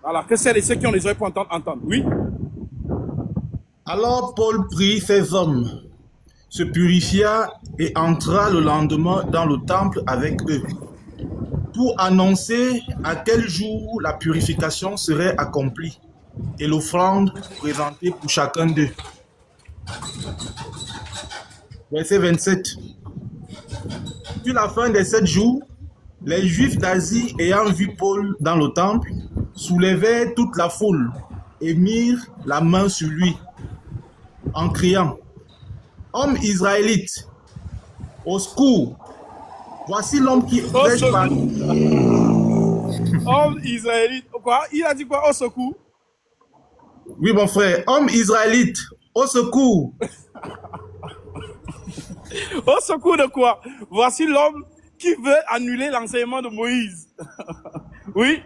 Alors, que celles et ceux qui ont les oreilles pour entendre. Oui. Alors Paul prit ses hommes, se purifia et entra le lendemain dans le temple avec eux, pour annoncer à quel jour la purification serait accomplie et l'offrande présentée pour chacun d'eux. Verset 27. Sur la fin des 7 jours, les Juifs d'Asie ayant vu Paul dans le temple, soulevèrent toute la foule et mirent la main sur lui, en criant, « Homme israélite, au secours! Voici l'homme qui prêche par nous. » Homme israélite, quoi? Il a dit quoi? Au secours? Oui, mon frère. Homme israélite, au secours! Au secours de quoi? Voici l'homme qui veut annuler l'enseignement de Moïse. Oui?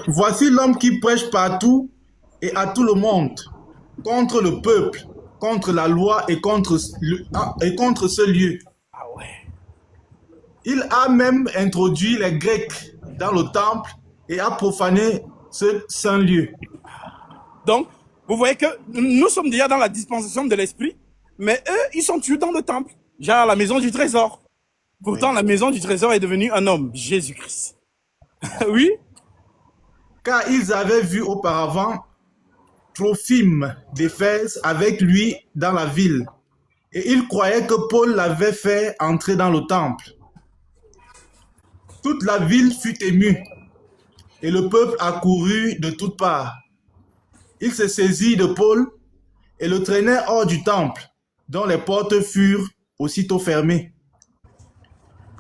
Voici l'homme qui prêche partout et à tout le monde, contre le peuple, contre la loi et contre ce lieu. Ah ouais. Il a même introduit les Grecs dans le temple et a profané ce saint lieu. Donc, vous voyez que nous sommes déjà dans la dispensation de l'esprit, mais eux, ils sont tués dans le temple, genre à la maison du trésor. Pourtant, la maison du trésor est devenue un homme, Jésus-Christ. Oui? Car ils avaient vu auparavant Trophime d'Éphèse avec lui dans la ville, et ils croyaient que Paul l'avait fait entrer dans le temple. Toute la ville fut émue, et le peuple accourut de toutes parts. Il se saisit de Paul et le traînait hors du temple, dont les portes furent aussitôt fermées.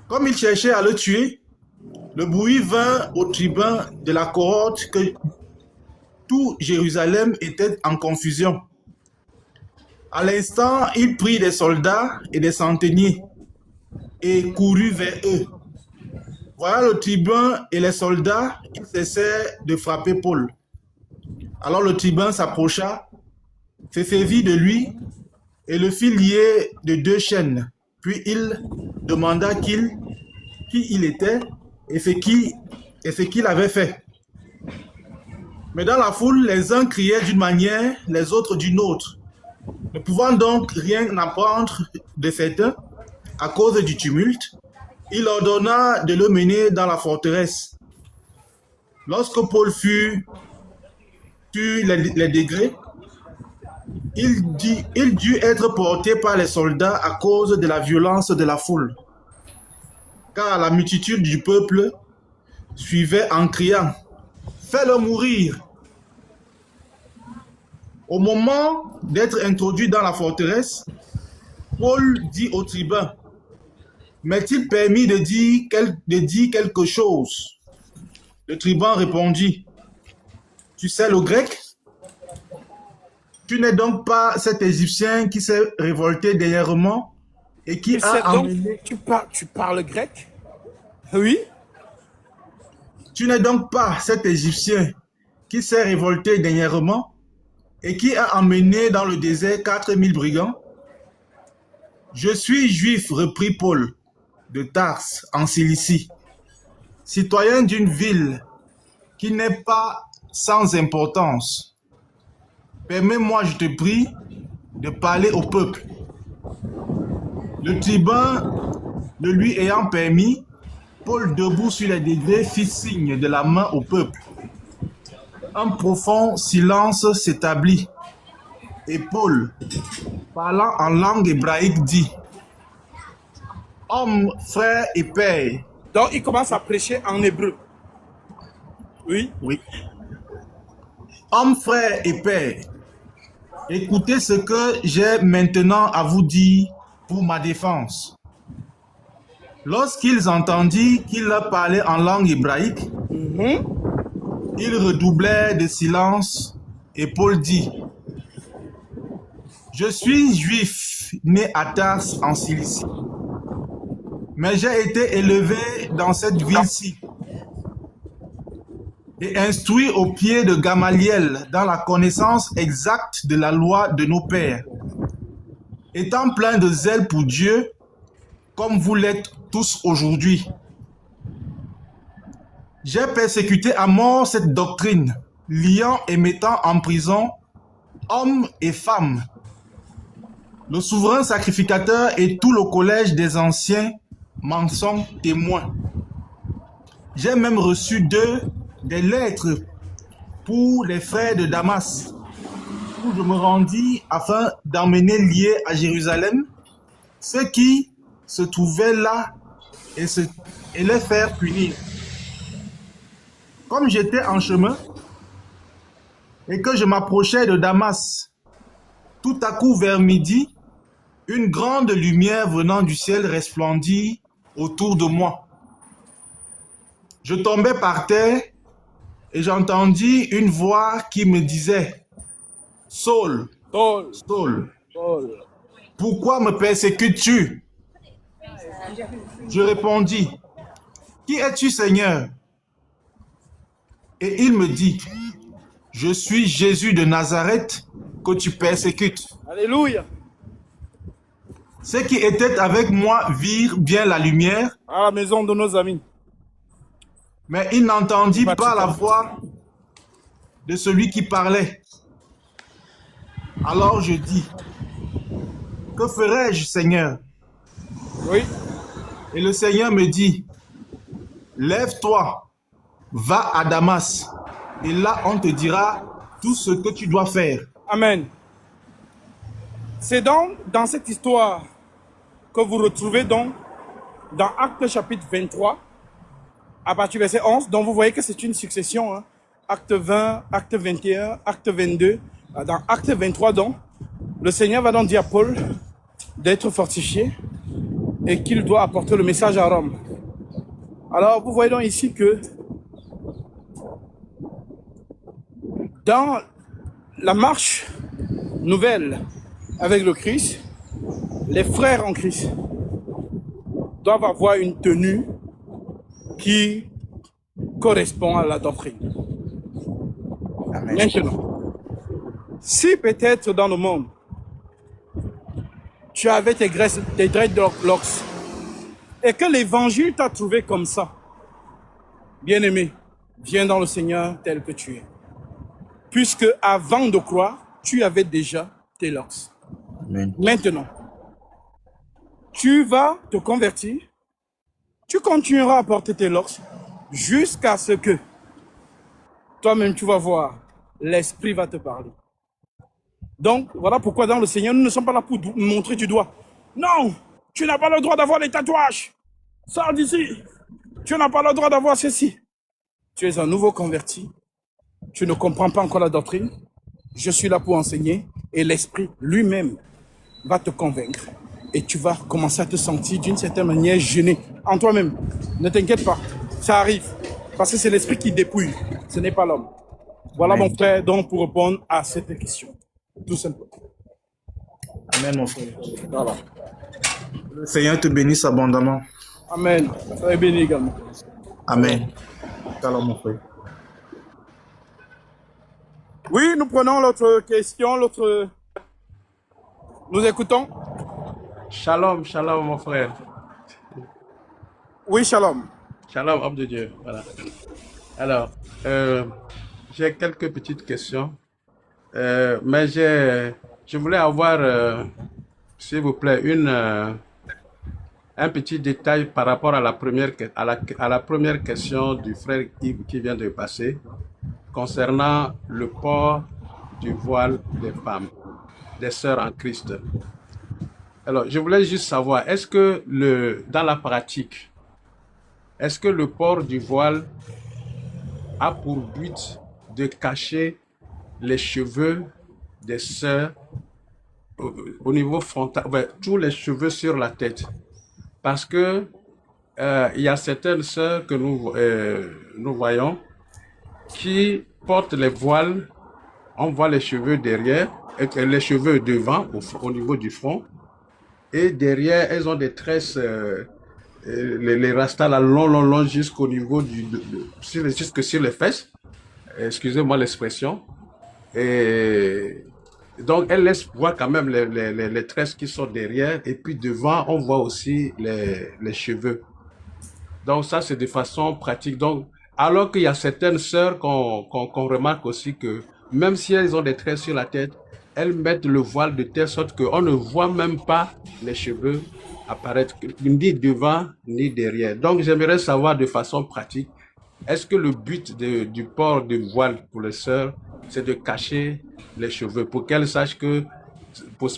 Comme il cherchait à le tuer, le bruit vint au tribun de la cohorte que tout Jérusalem était en confusion. À l'instant, il prit des soldats et des centeniers et courut vers eux. Voilà le tribun et les soldats, ils cessaient de frapper Paul. Alors le tribun s'approcha, se saisit de lui et le fit lier de 2 chaînes. Puis il demanda qui il était et ce qu'il avait fait. Mais dans la foule, les uns criaient d'une manière, les autres d'une autre. Ne pouvant donc rien apprendre de certains à cause du tumulte, il ordonna de le mener dans la forteresse. Lorsque Paul fut sur les degrés, il dut être porté par les soldats à cause de la violence de la foule. Car la multitude du peuple suivait en criant « Fais-le mourir !» Au moment d'être introduit dans la forteresse, Paul dit au tribun « M'est-il permis de dire quelque chose ?» Le tribun répondit « Tu sais le grec ? Tu n'es donc pas cet Égyptien qui s'est révolté dernièrement et qui a emmené... Tu parles grec? Oui? Tu n'es donc pas cet Égyptien qui s'est révolté dernièrement et qui a emmené dans le désert 4000 brigands? Je suis juif, reprit Paul, de Tarse, en Cilicie, citoyen d'une ville qui n'est pas sans importance. Permets-moi, je te prie, de parler au peuple. Le tribun, le lui ayant permis, Paul, debout sur les degrés, fit signe de la main au peuple. Un profond silence s'établit. Et Paul, parlant en langue hébraïque, dit « Hommes, frères et pères. » Donc, il commence à prêcher en hébreu. Oui? Oui. « Hommes, frères et pères, écoutez ce que j'ai maintenant à vous dire pour ma défense. » Lorsqu'ils entendirent qu'il leur parlait en langue hébraïque, ils redoublèrent de silence et Paul dit « Je suis juif, né à Tarse en Cilicie, mais j'ai été élevé dans cette ville-ci et instruit au pied de Gamaliel dans la connaissance exacte de la loi de nos pères, étant plein de zèle pour Dieu, comme vous l'êtes tous aujourd'hui. J'ai persécuté à mort cette doctrine, liant et mettant en prison hommes et femmes. Le souverain sacrificateur et tout le collège des anciens m'en sont témoins. J'ai même reçu d'eux des lettres pour les frères de Damas, où je me rendis afin d'emmener liés à Jérusalem ceux qui se trouvaient là et les faire punir. Comme j'étais en chemin et que je m'approchais de Damas, tout à coup vers midi, une grande lumière venant du ciel resplendit autour de moi. Je tombais par terre et j'entendis une voix qui me disait « Saul, Saul, pourquoi me persécutes-tu » Je répondis « Qui es-tu, Seigneur » Et il me dit « Je suis Jésus de Nazareth que tu persécutes. » Alléluia. Ceux qui étaient avec moi virent bien la lumière, À la maison de nos amis. mais ils n'entendirent pas la voix de celui qui parlait. Alors je dis, que ferai-je, Seigneur? Oui. Et le Seigneur me dit, lève-toi, va à Damas, et là on te dira tout ce que tu dois faire. Amen. C'est donc dans cette histoire que vous retrouvez donc dans Actes chapitre 23, à partir du verset 11, donc vous voyez que c'est une succession. Hein. Acte 20, Acte 21, Acte 22. Dans Acte 23, donc, le Seigneur va donc dire à Paul d'être fortifié et qu'il doit apporter le message à Rome. Alors, vous voyez donc ici que dans la marche nouvelle avec le Christ, les frères en Christ doivent avoir une tenue qui correspond à la doctrine. Amen. Maintenant, si peut-être dans le monde, tu avais tes dreadlocks et que l'évangile t'a trouvé comme ça, bien-aimé, viens dans le Seigneur tel que tu es. Puisque avant de croire, tu avais déjà tes locks. Amen. Maintenant, tu vas te convertir, tu continueras à porter tes locks jusqu'à ce que toi-même tu vas voir, l'Esprit va te parler. Donc, voilà pourquoi dans le Seigneur, nous ne sommes pas là pour montrer du doigt. Non, tu n'as pas le droit d'avoir les tatouages. Sors d'ici. Tu n'as pas le droit d'avoir ceci. Tu es un nouveau converti. Tu ne comprends pas encore la doctrine. Je suis là pour enseigner et l'Esprit lui-même va te convaincre. Et tu vas commencer à te sentir d'une certaine manière gêné en toi-même. Ne t'inquiète pas, ça arrive. Parce que c'est l'Esprit qui dépouille, ce n'est pas l'homme. Voilà Amen. mon frère, donc pour répondre à cette question. Tout simplement. Amen, mon frère. Voilà. Le Seigneur te bénisse abondamment. Amen. Soyez béni également. Amen. Alors, mon frère. Oui, nous prenons l'autre question, l'autre... Nous écoutons. Shalom, shalom mon frère. Oui, shalom. Shalom, homme de Dieu. Voilà. Alors, j'ai quelques petites questions, mais je voulais avoir, s'il vous plaît, un petit détail par rapport à la première question du frère Yves qui vient de passer, concernant le port du voile des femmes, des sœurs en Christ. Alors, je voulais juste savoir, est-ce que dans la pratique, est-ce que le port du voile a pour but de cacher les cheveux des sœurs au niveau frontal, tous les cheveux sur la tête? Parce que il y a certaines sœurs que nous voyons qui portent les voiles, on voit les cheveux derrière, et les cheveux devant, au niveau du front, et derrière, elles ont des tresses, les rastas là, long, jusqu'au niveau jusque sur les fesses. Excusez-moi l'expression. Et donc, elles laissent voir quand même les tresses qui sont derrière, et puis devant, on voit aussi les cheveux. Donc, ça, c'est de façon pratique. Donc, alors qu'il y a certaines sœurs qu'on remarque aussi que, même si elles ont des tresses sur la tête, elles mettent le voile de telle sorte qu'on ne voit même pas les cheveux apparaître, ni devant, ni derrière. Donc, j'aimerais savoir de façon pratique, est-ce que le but du port du voile pour les sœurs, c'est de cacher les cheveux, pour qu'elles sachent que,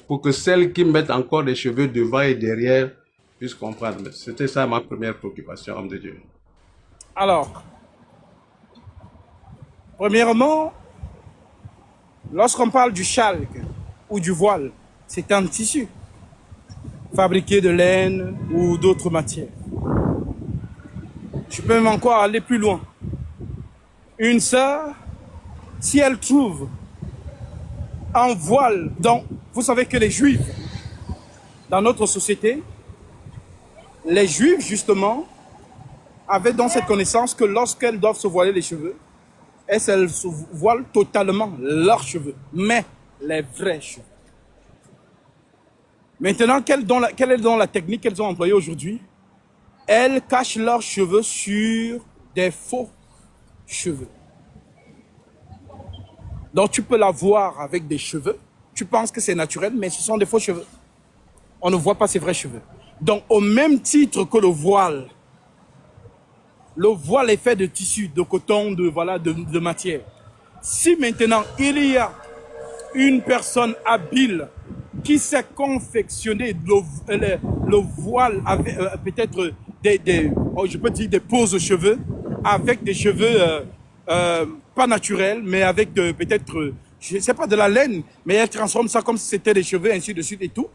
pour que celles qui mettent encore les cheveux devant et derrière puissent comprendre. C'était ça ma première préoccupation, homme de Dieu. Alors, premièrement, lorsqu'on parle du châle ou du voile, c'est un tissu fabriqué de laine ou d'autres matières. Je peux même encore aller plus loin. Une sœur, si elle trouve un voile, donc vous savez que les Juifs, dans notre société, les Juifs justement, avaient dans cette connaissance que lorsqu'elles doivent se voiler les cheveux, elles se voilent totalement leurs cheveux, mais les vrais cheveux. Maintenant, quelle est donc la technique qu'elles ont employée aujourd'hui? Elles cachent leurs cheveux sur des faux cheveux. Donc, tu peux la voir avec des cheveux. Tu penses que c'est naturel, mais ce sont des faux cheveux. On ne voit pas ses vrais cheveux. Donc, au même titre que le voile est fait de tissu, de coton, de matière. Si maintenant, il y a une personne habile qui sait confectionner le voile avec peut-être je peux dire des poses cheveux, avec des cheveux pas naturels, mais avec peut-être, je ne sais pas, de la laine, mais elle transforme ça comme si c'était des cheveux, ainsi de suite et tout.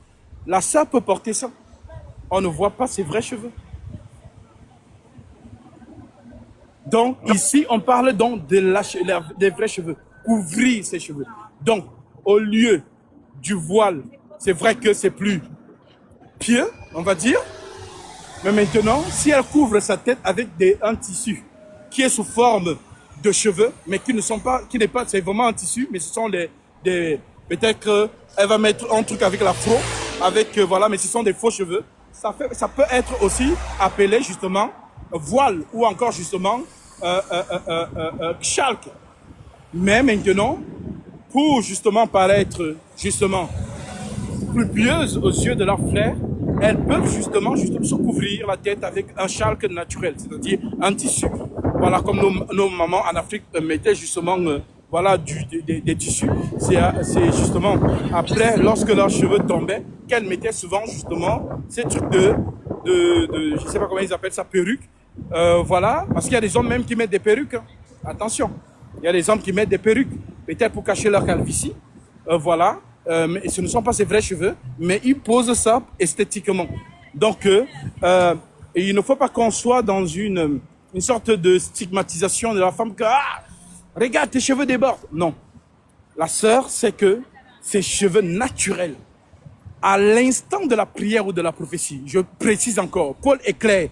La sœur peut porter ça. On ne voit pas ses vrais cheveux. Donc, ici, on parle donc des vrais cheveux. Couvrir ses cheveux. Donc, au lieu du voile, c'est vrai que c'est plus pieux, on va dire. Mais maintenant, si elle couvre sa tête avec un tissu qui est sous forme de cheveux, mais qui n'est pas, c'est vraiment un tissu, mais ce sont peut-être qu'elle va mettre un truc avec l'afro, mais ce sont des faux cheveux. Ça peut être aussi appelé justement voile ou encore justement chalque. Mais maintenant, pour justement paraître justement plus pieuses aux yeux de leurs frères, elles peuvent justement se couvrir la tête avec un chalque naturel, c'est-à-dire un tissu. Voilà, comme nos mamans en Afrique mettaient justement des tissus. C'est justement après, lorsque leurs cheveux tombaient, qu'elles mettaient souvent justement ces trucs je ne sais pas comment ils appellent ça, perruques. Parce qu'il y a des hommes même qui mettent des perruques. Hein. Attention, il y a des hommes qui mettent des perruques, peut-être pour cacher leur calvitie. Mais ce ne sont pas ses vrais cheveux, mais ils posent ça esthétiquement. Donc, il ne faut pas qu'on soit dans une sorte de stigmatisation de la femme que regarde, tes cheveux débordent. Non. La sœur, c'est que ses cheveux naturels, à l'instant de la prière ou de la prophétie, je précise encore, Paul est clair.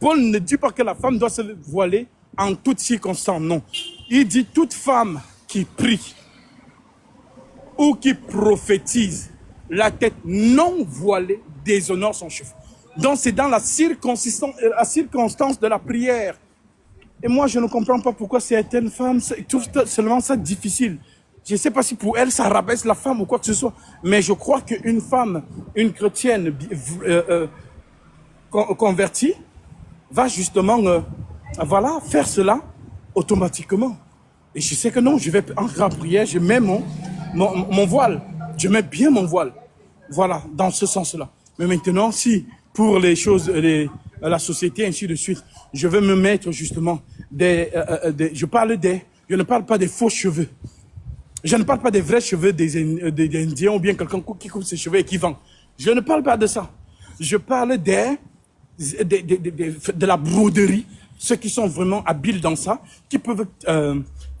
Paul ne dit pas que la femme doit se voiler en toutes circonstances, non. Il dit toute femme qui prie ou qui prophétise, la tête non voilée déshonore son chef. Donc c'est dans la circonstance de la prière. Et moi, je ne comprends pas pourquoi certaines femmes trouvent seulement ça difficile. Je ne sais pas si pour elles, ça rabaisse la femme ou quoi que ce soit. Mais je crois qu'une femme, une chrétienne convertie, va justement faire cela automatiquement. Et je sais que non, je vais entrer en prière, je mets mon voile. Je mets bien mon voile. Voilà, dans ce sens-là. Mais maintenant, si pour les choses, la société, ainsi de suite, je veux me mettre justement je ne parle pas des faux cheveux. Je ne parle pas des vrais cheveux des Indiens ou bien quelqu'un qui coupe ses cheveux et qui vend. Je ne parle pas de ça. Je parle de la broderie, ceux qui sont vraiment habiles dans ça, qui peuvent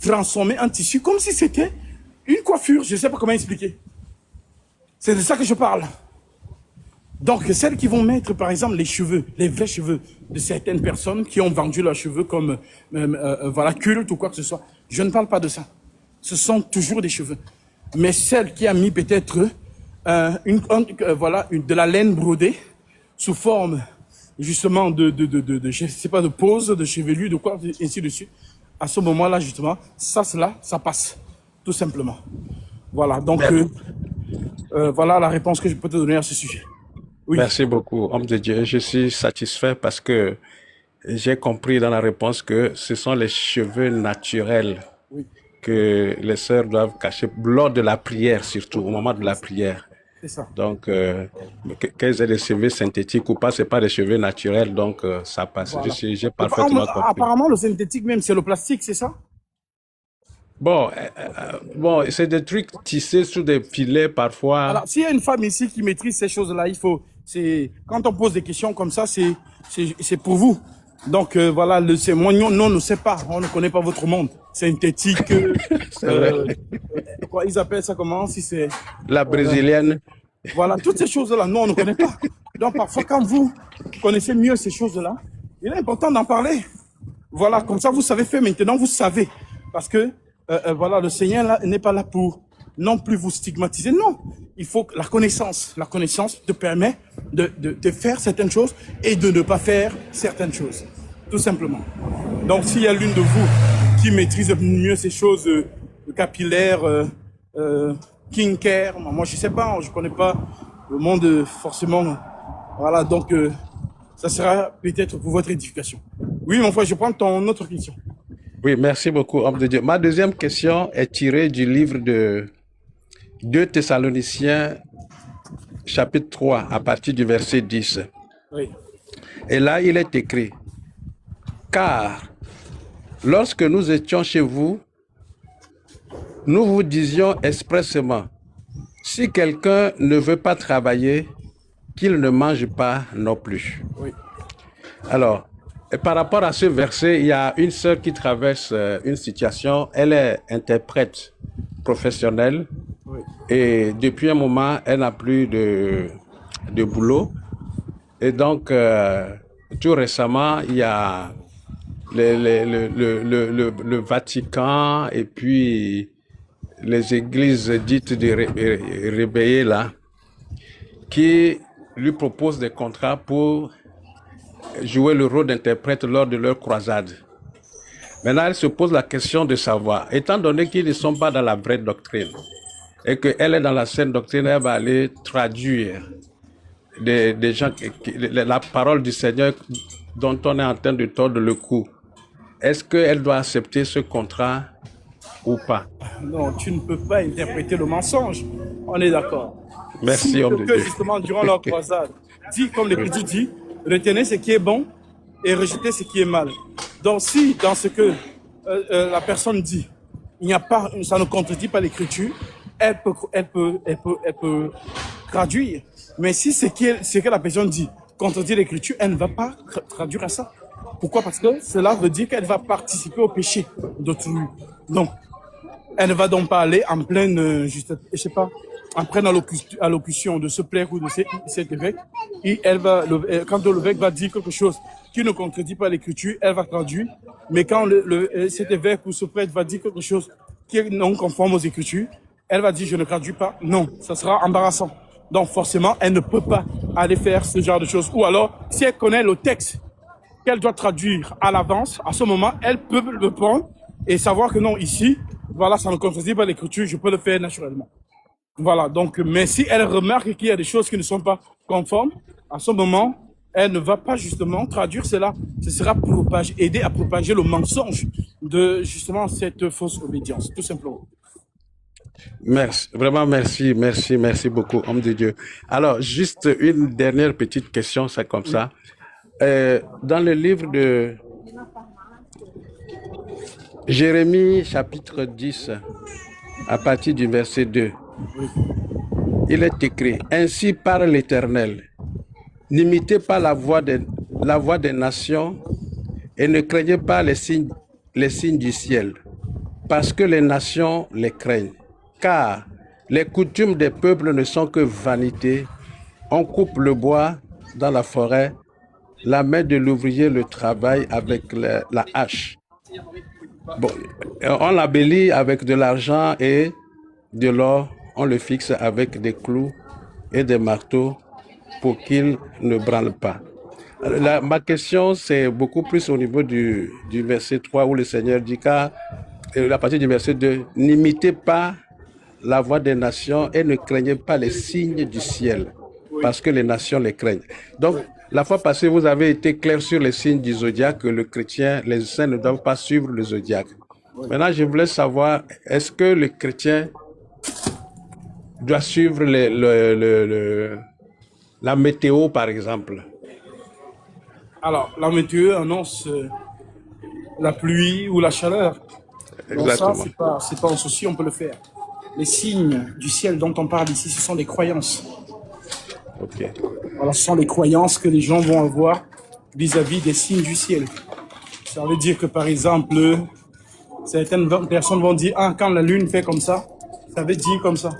transformer un tissu comme si c'était une coiffure. Je ne sais pas comment expliquer. C'est de ça que je parle. Donc, celles qui vont mettre, par exemple, les cheveux, les vrais cheveux de certaines personnes qui ont vendu leurs cheveux comme culte ou quoi que ce soit, je ne parle pas de ça. Ce sont toujours des cheveux. Mais celle qui a mis peut-être de la laine brodée sous forme justement je sais pas, de pose, de chevelu, de quoi, ainsi de suite. À ce moment-là, justement, ça passe, tout simplement. Voilà, donc voilà la réponse que je peux te donner à ce sujet. Oui. Merci beaucoup, homme de Dieu. Je suis satisfait parce que j'ai compris dans la réponse que ce sont les cheveux naturels que les sœurs doivent cacher lors de la prière, surtout au moment de la prière. C'est ça. Donc, qu'elles aient des cheveux synthétiques ou pas, c'est pas des cheveux naturels, donc ça passe. Voilà. J'ai parfaitement compris. Apparemment, le synthétique même, c'est le plastique, c'est ça? Bon, c'est des trucs tissés sous des filets parfois. Alors, s'il y a une femme ici qui maîtrise ces choses-là, quand on pose des questions comme ça, c'est pour vous. Donc moi, non, on ne sait pas, on ne connaît pas votre monde synthétique. Quoi, ils appellent ça comment? Si c'est la brésilienne. Voilà, toutes ces choses-là, nous on ne connaît pas. Donc parfois, quand vous connaissez mieux ces choses-là, il est important d'en parler. Voilà, comme ça vous savez faire. Maintenant, vous savez, parce que le Seigneur n'est pas là pour non plus vous stigmatiser. Non, il faut que la connaissance te permet de faire certaines choses et de ne pas faire certaines choses, tout simplement. Donc, s'il y a l'une de vous qui maîtrise mieux ces choses capillaires, skincare, moi je sais pas, je connais pas le monde forcément. Voilà, donc ça sera peut-être pour votre édification. Oui, mon frère, je prends ton autre question. Oui, merci beaucoup, homme de Dieu. Ma deuxième question est tirée du livre de 2 Thessaloniciens, chapitre 3, à partir du verset 10. Oui. Et là, il est écrit, « Car lorsque nous étions chez vous, nous vous disions expressément, si quelqu'un ne veut pas travailler, qu'il ne mange pas non plus. » Oui. Alors, et par rapport à ce verset, il y a une sœur qui traverse une situation. Elle est interprète professionnelle Oui. et depuis un moment, elle n'a plus de boulot. Et donc, tout récemment, il y a le Vatican et puis les églises dites de réveillées là, qui lui proposent des contrats pour jouer le rôle d'interprète lors de leur croisade. Maintenant, elle se pose la question de savoir, étant donné qu'ils ne sont pas dans la vraie doctrine et qu'elle est dans la saine doctrine, elle va aller traduire des gens, la parole du Seigneur dont on est en train de tordre le cou. Est-ce qu'elle doit accepter ce contrat ou pas? Non, tu ne peux pas interpréter le mensonge. On est d'accord. Merci, Si homme de quelqu'un, Dieu. justement, durant leur croisade, dit, comme l'Écriture dit, retenez ce qui est bon et rejetez ce qui est mal. Donc, si dans ce que la personne dit, il n'y a pas, ça ne contredit pas l'Écriture, elle peut traduire. Mais si ce que la personne dit contredit l'Écriture, elle ne va pas traduire à ça. Pourquoi? Parce que cela veut dire qu'elle va participer au péché d'autrui. Donc, elle ne va donc pas aller en pleine, je sais pas, en pleine allocution de ce prêtre ou de cet évêque. Et elle va, quand l'évêque va dire quelque chose qui ne contredit pas l'Écriture, elle va traduire. Mais quand cet évêque ou ce prêtre va dire quelque chose qui est non conforme aux Écritures, elle va dire je ne traduis pas. Non, ça sera embarrassant. Donc forcément, elle ne peut pas aller faire ce genre de choses. Ou alors, si elle connaît le texte qu'elle doit traduire à l'avance, à ce moment, elle peut le prendre et savoir que non, ici, voilà, ça ne contredit pas l'Écriture, je peux le faire naturellement. Voilà, donc, mais si elle remarque qu'il y a des choses qui ne sont pas conformes, à ce moment, elle ne va pas justement traduire cela. Ce sera aider à propager le mensonge de justement cette fausse obédience, tout simplement. Merci, vraiment merci beaucoup, homme de Dieu. Alors, juste une dernière petite question, c'est comme ça. Dans le livre de Jérémie, chapitre 10, à partir du verset 2, il est écrit, « Ainsi parle l'Éternel, n'imitez pas la voix des nations et ne craignez pas les signes du ciel, parce que les nations les craignent. Car les coutumes des peuples ne sont que vanité. On coupe le bois dans la forêt, la main de l'ouvrier le travaille avec la hache. Bon, on l'embellit avec de l'argent et de l'or, on le fixe avec des clous et des marteaux pour qu'il ne branle pas. Ma question, c'est beaucoup plus au niveau du verset 3 où le Seigneur dit, car à partir du verset 2, n'imitez pas la voix des nations et ne craignez pas les signes du ciel, parce que les nations les craignent. Donc, la fois passée, vous avez été clair sur les signes du zodiaque, que le chrétien, les saints ne doivent pas suivre le zodiaque. Maintenant, je voulais savoir, est-ce que le chrétien doit suivre la météo, par exemple? Alors, la météo annonce la pluie ou la chaleur. Donc Exactement. ça, c'est pas un souci, on peut le faire. Les signes du ciel dont on parle ici, ce sont des croyances. Ok. Voilà, ce sont les croyances que les gens vont avoir vis-à-vis des signes du ciel. Ça veut dire que, par exemple, certaines personnes vont dire, ah, quand la lune fait comme ça veut dire comme ça.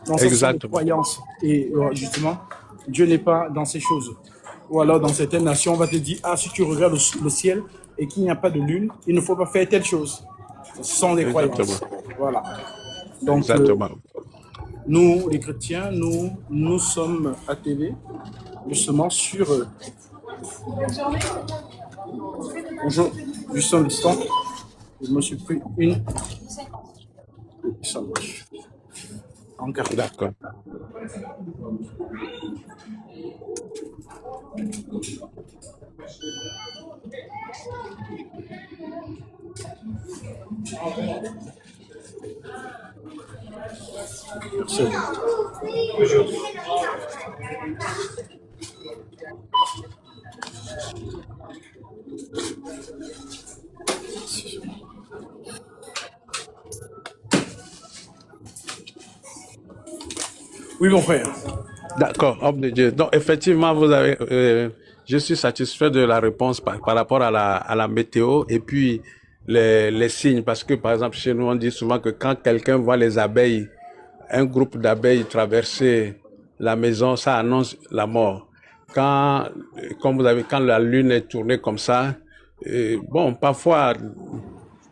Donc, ce sont des croyances. Et justement, Dieu n'est pas dans ces choses. Ou alors, dans certaines nations, on va te dire, ah, si tu regardes le ciel et qu'il n'y a pas de lune, il ne faut pas faire telle chose. Ce sont des croyances. Voilà. Donc, exactement. Nous, les chrétiens, nous sommes à télé, justement sur... bonjour, juste un instant. Je me suis pris une... Ça marche. En garde. D'accord. Merci. Oui, mon frère. D'accord, homme de Dieu. Donc, effectivement, je suis satisfait de la réponse par rapport à la météo et puis les signes. Parce que, par exemple, chez nous, on dit souvent que quand quelqu'un voit les abeilles, un groupe d'abeilles traverser la maison, ça annonce la mort. Quand la lune est tournée comme ça, bon, parfois,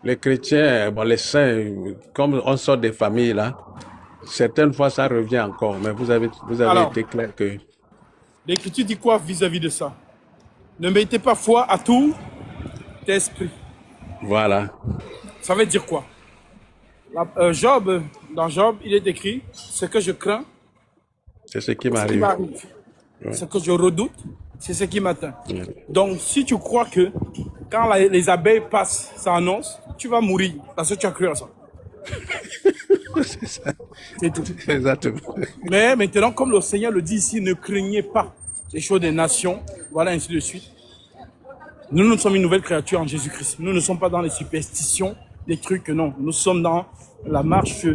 les chrétiens, bon, les saints, comme on sort des familles, là, certaines fois, ça revient encore, mais vous avez Alors, été clair que... l'Écriture dit quoi vis-à-vis de ça? Ne mettez pas foi à tout esprit. Voilà. Ça veut dire quoi? Dans Job, il est écrit, ce que je crains, C'est ce qui c'est ce qui m'arrive. m'arrive. Ce que je redoute, c'est ce qui m'atteint. Donc, si tu crois que quand les abeilles passent, ça annonce, tu vas mourir parce que tu as cru à ça. C'est ça. C'est tout. Exactement. Mais maintenant, comme le Seigneur le dit ici, ne craignez pas les choses des nations, voilà, ainsi de suite. Nous sommes une nouvelle créature en Jésus-Christ. Nous ne sommes pas dans les superstitions, des trucs, non. Nous sommes dans la marche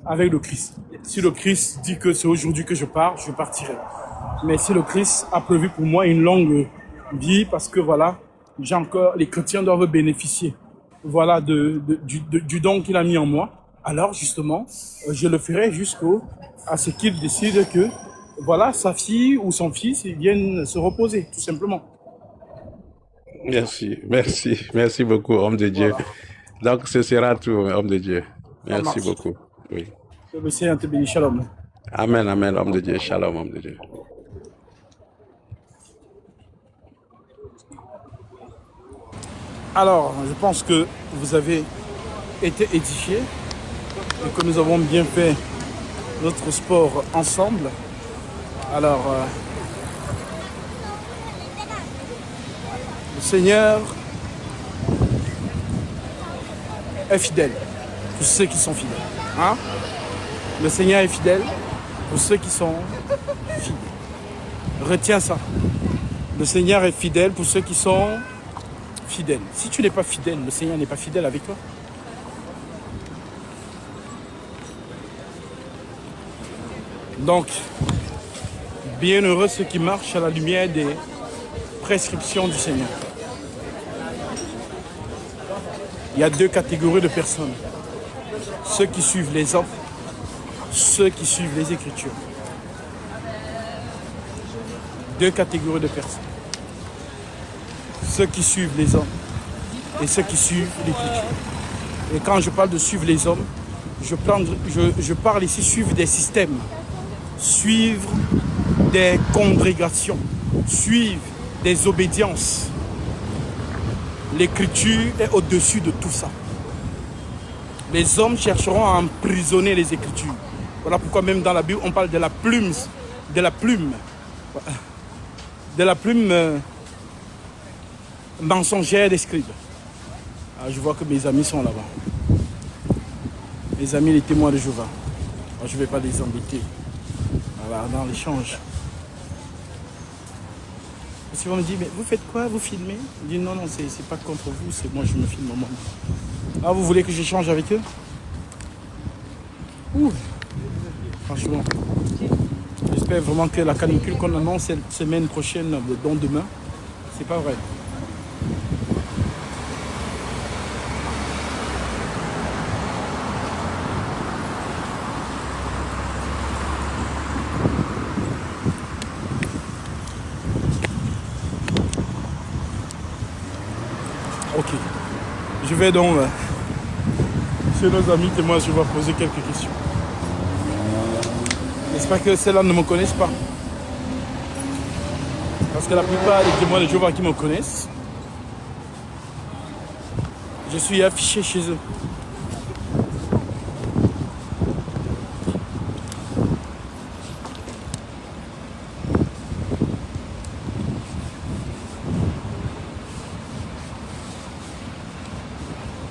avec le Christ. Si le Christ dit que c'est aujourd'hui que je pars, je partirai. Mais si le Christ a prévu pour moi une longue vie, parce que voilà, les chrétiens doivent bénéficier, voilà, du don qu'il a mis en moi, alors justement, je le ferai à ce qu'il décide que, voilà, sa fille ou son fils, ils viennent se reposer, tout simplement. Merci beaucoup, homme de Dieu. Voilà, Donc, ce sera tout, homme de Dieu. ça Merci marche. beaucoup. Oui. Que le Seigneur te bénisse, shalom. Amen, amen, homme de Dieu. Shalom, homme de Dieu. Alors, je pense que vous avez été édifiés et que nous avons bien fait notre sport ensemble. Alors, le Seigneur est fidèle pour ceux qui sont fidèles. Hein? Le Seigneur est fidèle pour ceux qui sont fidèles. Retiens ça. Le Seigneur est fidèle pour ceux qui sont fidèles. Si tu n'es pas fidèle, le Seigneur n'est pas fidèle avec toi. Donc, bienheureux ceux qui marchent à la lumière des prescriptions du Seigneur. Il y a deux catégories de personnes. Ceux qui suivent les hommes, ceux qui suivent les Écritures. Deux catégories de personnes. Ceux qui suivent les hommes et ceux qui suivent l'Écriture. Et quand je parle de suivre les hommes, je parle ici suivre des systèmes, suivre des congrégations, suivre des obédiences. L'Écriture est au-dessus de tout ça. Les hommes chercheront à emprisonner les Écritures. Voilà pourquoi même dans la Bible, on parle de la plume mensongère des scribes. Alors, je vois que mes amis sont là-bas. Mes amis, les témoins de Jéhovah. Alors, je ne vais pas les embêter. Voilà, dans l'échange. Parce qu'ils vont me dire, mais vous faites quoi? Vous filmez? Je dis, non, c'est pas contre vous, c'est moi, je me filme moi. Ah, vous voulez que j'échange avec eux? Ouh. Franchement. J'espère vraiment que la canicule qu'on annonce cette semaine prochaine, dont demain, c'est pas vrai. Ok. Je vais donc, chez nos amis témoins, je vais poser quelques questions. J'espère que celles-là ne me connaissent pas. Parce que la plupart des témoins de Jéhovah qui me connaissent, je suis affiché chez eux.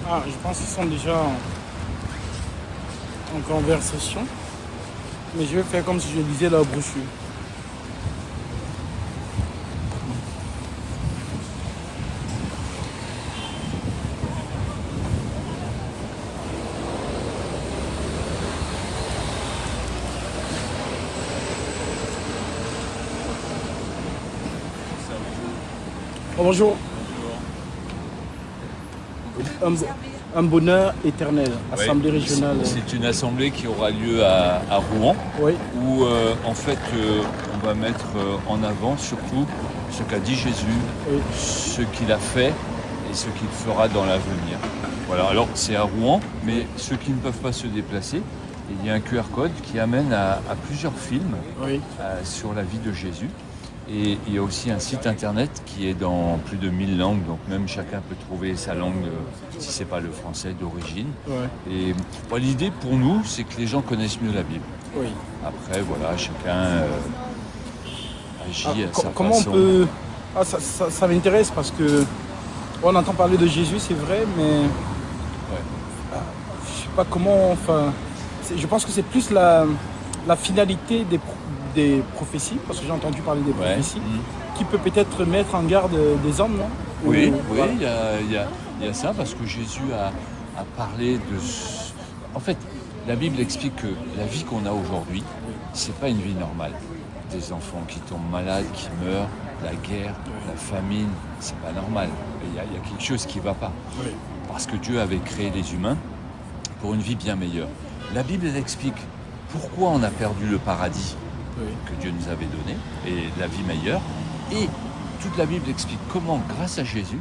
Ah, je pense qu'ils sont déjà en conversation. Mais je vais faire comme si je lisais leur brochure. Oh, bonjour. Un bonheur éternel, assemblée régionale. C'est une assemblée qui aura lieu à Rouen, Oui, où en fait on va mettre en avant surtout ce qu'a dit Jésus, oui, ce qu'il a fait et ce qu'il fera dans l'avenir. Voilà, alors c'est à Rouen, mais ceux qui ne peuvent pas se déplacer, il y a un QR code qui amène à plusieurs films oui. sur la vie de Jésus. Et il y a aussi un site internet qui est dans plus de 1000 langues, donc même chacun peut trouver sa langue, si ce n'est pas le français d'origine. Ouais. Et bon, l'idée pour nous, c'est que les gens connaissent mieux la Bible. Oui. Après, voilà, chacun agit à sa Comment façon. on peut... Ah, ça m'intéresse parce que on entend parler de Jésus, c'est vrai, mais je sais pas comment... Enfin, je pense que c'est plus la finalité des prophéties, parce que j'ai entendu parler des prophéties, qui peut peut-être mettre en garde des hommes, non? Oui, Voilà. il y a ça, parce que Jésus a parlé de... En fait, la Bible explique que la vie qu'on a aujourd'hui, c'est pas une vie normale. Des enfants qui tombent malades, qui meurent, la guerre, la famine, c'est pas normal. Il y a quelque chose qui va pas. Oui. Parce que Dieu avait créé les humains pour une vie bien meilleure. La Bible, elle explique pourquoi on a perdu le paradis que Dieu nous avait donné et la vie meilleure. Et toute la Bible explique comment, grâce à Jésus,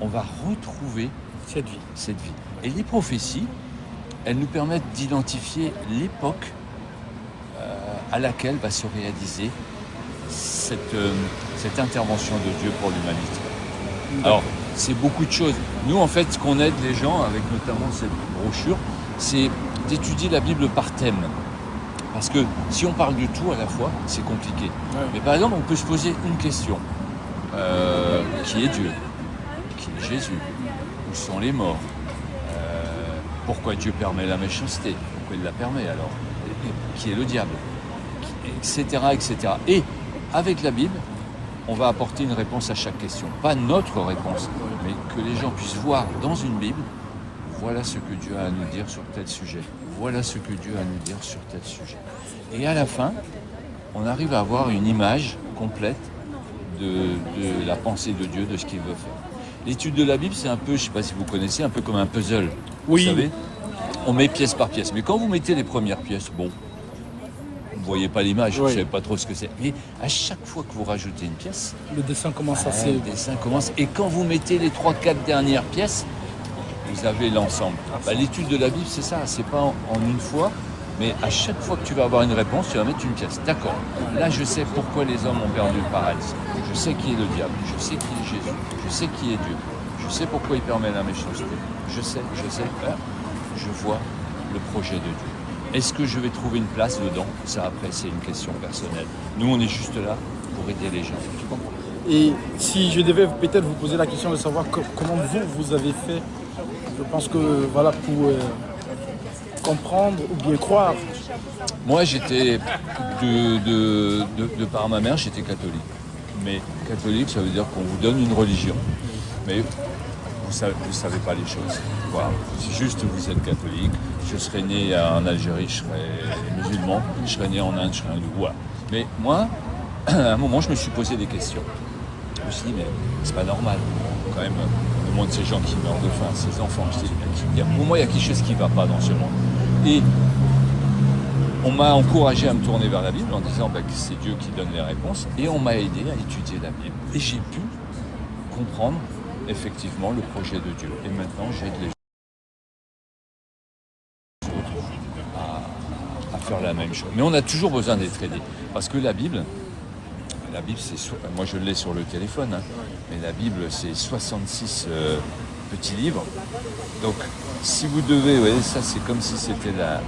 on va retrouver Cette vie. cette vie. Et les prophéties, elles nous permettent d'identifier l'époque à laquelle va se réaliser cette intervention de Dieu pour l'humanité. Alors, c'est beaucoup de choses. Nous, en fait, ce qu'on aide les gens, avec notamment cette brochure, c'est d'étudier la Bible par thème. Parce que si on parle de tout à la fois, c'est compliqué. Ouais. Mais par exemple, on peut se poser une question. Qui est Dieu? Qui est Jésus? Où sont les morts? Pourquoi Dieu permet la méchanceté? Pourquoi il la permet alors? Et qui est le diable? Etc., etc. Et avec la Bible, on va apporter une réponse à chaque question. Pas notre réponse, mais que les gens puissent voir dans une Bible, voilà ce que Dieu a à nous dire sur tel sujet. Voilà ce que Dieu a à nous dire sur tel sujet. Et à la fin, on arrive à avoir une image complète de la pensée de Dieu, de ce qu'il veut faire. L'étude de la Bible, c'est un peu, je ne sais pas si vous connaissez, un peu comme un puzzle. Oui. Vous savez, on met pièce par pièce. Mais quand vous mettez les premières pièces, bon, vous ne voyez pas l'image, vous ne savez pas trop ce que c'est. Mais à chaque fois que vous rajoutez une pièce, Le dessin commence à le dessin commence. Et quand vous mettez les 3-4 dernières pièces, vous avez l'ensemble. L'étude de la Bible, c'est ça, c'est pas en une fois, mais à chaque fois que tu vas avoir une réponse, tu vas mettre une pièce. D'accord, là je sais pourquoi les hommes ont perdu le paradis. Je sais qui est le diable, je sais qui est Jésus, je sais qui est Dieu, je sais pourquoi il permet la méchanceté. Je sais, je vois le projet de Dieu. Est-ce que je vais trouver une place dedans? Ça après, c'est une question personnelle. Nous, on est juste là pour aider les gens. Tu comprends? Et si je devais peut-être vous poser la question de savoir comment vous avez fait, je pense que voilà, pour comprendre ou bien croire. Moi, j'étais, de par ma mère, j'étais catholique. Mais catholique, ça veut dire qu'on vous donne une religion. Mais vous savez pas les choses. Voilà. C'est juste que vous êtes catholique. Je serais né en Algérie, je serais musulman. Je serais né en Inde, je serais hindou. Voilà. Mais moi, à un moment, je me suis posé des questions. Je me suis dit, mais c'est pas normal. Quand même, le monde de ces gens qui meurent de faim, ces enfants. Pour moi, il y a quelque chose qui ne va pas dans ce monde. Et on m'a encouragé à me tourner vers la Bible en disant que c'est Dieu qui donne les réponses. Et on m'a aidé à étudier la Bible. Et j'ai pu comprendre effectivement le projet de Dieu. Et maintenant, j'aide les gens à faire la même chose. Mais on a toujours besoin d'être aidé. Parce que la Bible, moi je l'ai sur le téléphone, hein, mais la Bible, c'est 66 petits livres. Donc, si vous devez, vous voyez, ça c'est comme si c'était la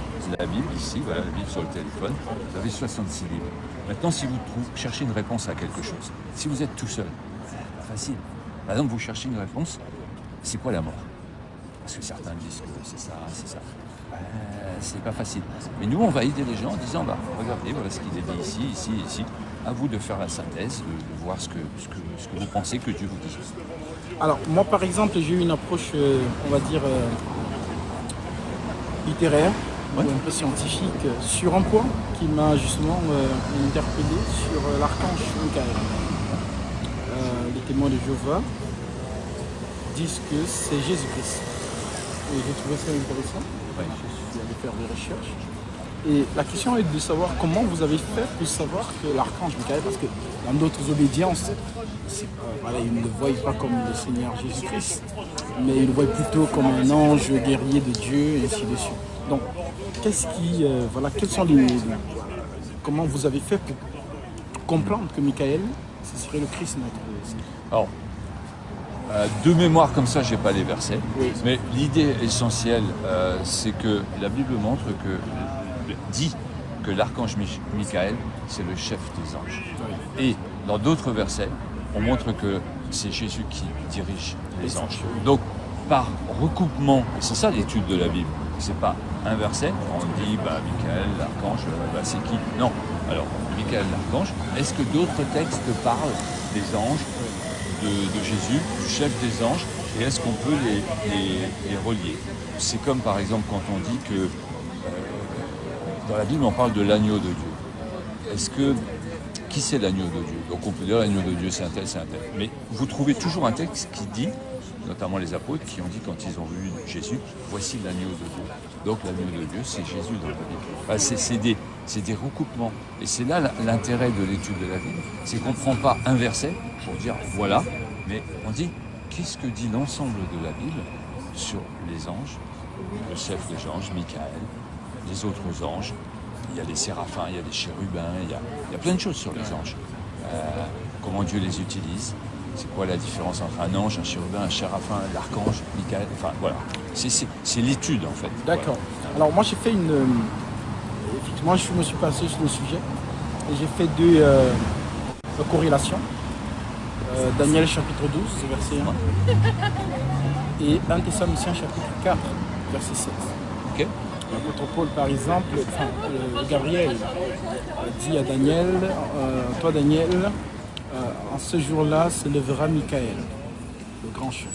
Bible ici, voilà, la Bible sur le téléphone, vous avez 66 livres. Maintenant, si vous cherchez une réponse à quelque chose, si vous êtes tout seul, c'est pas facile. Par exemple, vous cherchez une réponse, c'est quoi la mort? Parce que certains disent que c'est ça. C'est pas facile. Mais nous, on va aider les gens en disant, bah, regardez, voilà ce qu'il est dit ici. À vous de faire la synthèse, de voir ce que vous pensez que Dieu vous dit. Alors, moi, par exemple, j'ai eu une approche, on va dire, littéraire, Ouais. ou un peu scientifique, sur un point qui m'a justement interpellé sur l'archange Michael. Les témoins de Jéhovah disent que c'est Jésus-Christ. Et j'ai trouvé ça intéressant. Ouais. Je suis allé faire des recherches. Et la question est de savoir comment vous avez fait pour savoir que l'archange Michael, parce que dans d'autres obédiences, voilà, ils ne le voient pas comme le Seigneur Jésus-Christ, mais ils le voient plutôt comme un ange guerrier de Dieu, et ainsi de suite. Donc, quels sont comment vous avez fait pour comprendre que Michael, ce serait le Christ notre Seigneur? Alors, de mémoire comme ça, j'ai pas les versets, Oui. mais l'idée essentielle, c'est que la Bible dit que l'archange Michael, c'est le chef des anges. Et dans d'autres versets, on montre que c'est Jésus qui dirige les anges. Donc, par recoupement, et c'est ça l'étude de la Bible, c'est pas un verset, on dit, Michael, l'archange, c'est qui? Non. Alors, Michael, l'archange, est-ce que d'autres textes parlent des anges, de Jésus, du chef des anges, et est-ce qu'on peut les relier? C'est comme par exemple quand on dit que dans la Bible on parle de l'agneau de Dieu. Qui c'est l'agneau de Dieu? Donc on peut dire l'agneau de Dieu c'est un tel. Mais vous trouvez toujours un texte qui dit, notamment les apôtres qui ont dit quand ils ont vu Jésus, voici l'agneau de Dieu. Donc l'agneau de Dieu c'est Jésus dans la Bible. C'est des recoupements. Et c'est là l'intérêt de l'étude de la Bible. C'est qu'on ne prend pas un verset pour dire voilà, mais on dit qu'est-ce que dit l'ensemble de la Bible sur les anges, le chef des anges, Michael, les autres anges. Il y a les séraphins, il y a les chérubins, il y a plein de choses sur les anges. Comment Dieu les utilise. C'est quoi la différence entre un ange, un chérubin, un séraphin, l'archange, Michael, enfin voilà. C'est l'étude en fait. D'accord. Voilà. Alors moi j'ai fait effectivement je me suis passé sur le sujet et j'ai fait deux corrélations. Daniel chapitre 12, verset 1 et 1 Thessaloniciens chapitre 4, verset 16. Ok. L'apôtre Paul par exemple, Gabriel dit à Daniel, toi Daniel, en ce jour-là se lèvera Michael, le grand chef,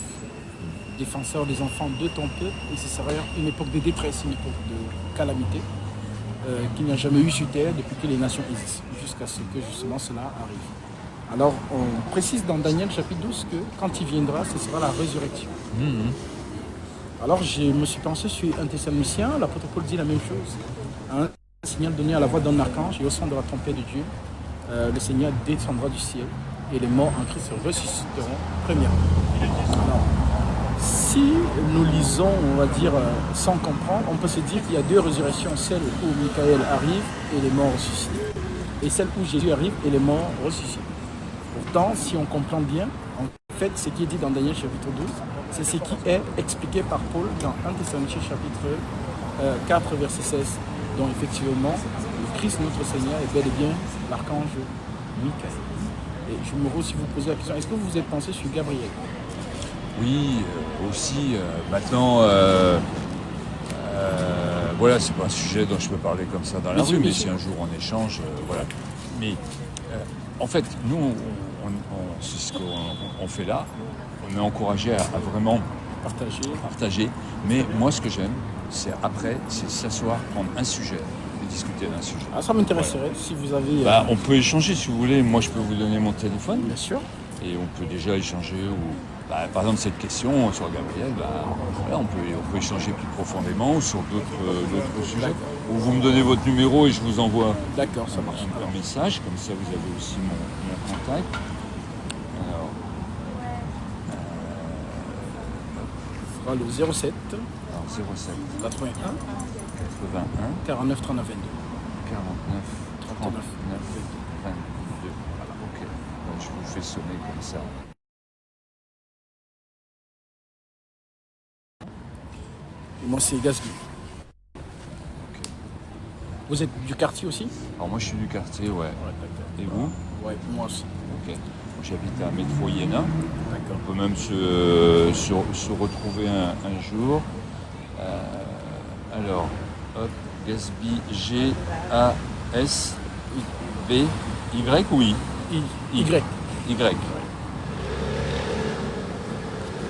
défenseur des enfants de ton peuple, et ce sera une époque de détresse, une époque de calamité qu'il n'y a jamais eu sur terre depuis que les nations existent, jusqu'à ce que justement cela arrive. Alors on précise dans Daniel chapitre 12 que quand il viendra, ce sera la résurrection. Alors je me suis pensé sur un Thessalonicien, l'apôtre Paul dit la même chose. Un signal donné à la voix d'un archange et au son de la trompette de Dieu, le Seigneur descendra du ciel et les morts en Christ ressusciteront premièrement. Alors, si nous lisons, on va dire, sans comprendre, on peut se dire qu'il y a deux résurrections, celle où Michael arrive et les morts ressuscitent, et celle où Jésus arrive et les morts ressuscitent. Pourtant, si on comprend bien, en fait, ce qui est dit dans Daniel chapitre 12, c'est ce qui est expliqué par Paul dans 1 Thessaloniciens chapitre 4, verset 16. Donc effectivement, le Christ, notre Seigneur, est bel et bien l'archange Michael. Et je me aussi vous poser la question, est-ce que vous vous êtes pensé sur Gabriel? Oui, aussi, maintenant, voilà, c'est pas un sujet dont je peux parler comme ça dans la rue, mais si un jour on échange, voilà. Mais en fait, nous, c'est ce qu'on fait là, on est encouragé à vraiment partager. Mais moi, ce que j'aime, c'est s'asseoir, prendre un sujet et discuter d'un sujet. Ah, ça m'intéresserait, si vous avez... On peut échanger si vous voulez. Moi, je peux vous donner mon téléphone. Bien sûr. Et on peut déjà échanger. Par exemple, cette question sur Gabriel, voilà, on peut échanger plus profondément ou sur d'autres sujets. Ou vous me donnez votre numéro et je vous envoie D'accord, ça marche. un message. Comme ça, vous avez aussi mon contact. Alors, Ce sera le 07 07 81 81 49 39 22. 49, 39, 22. Voilà, ok. Donc, je vous fais sonner comme ça. Et moi, c'est Gasby. Vous êtes du quartier aussi? Alors moi je suis du quartier, ouais. Et vous? Ouais, moi aussi. Ok. Moi, j'habite à Métro Iéna. D'accord. On peut même se retrouver un jour. Alors, hop, Gasby, G-A-S-B-Y ou I? Y. Y.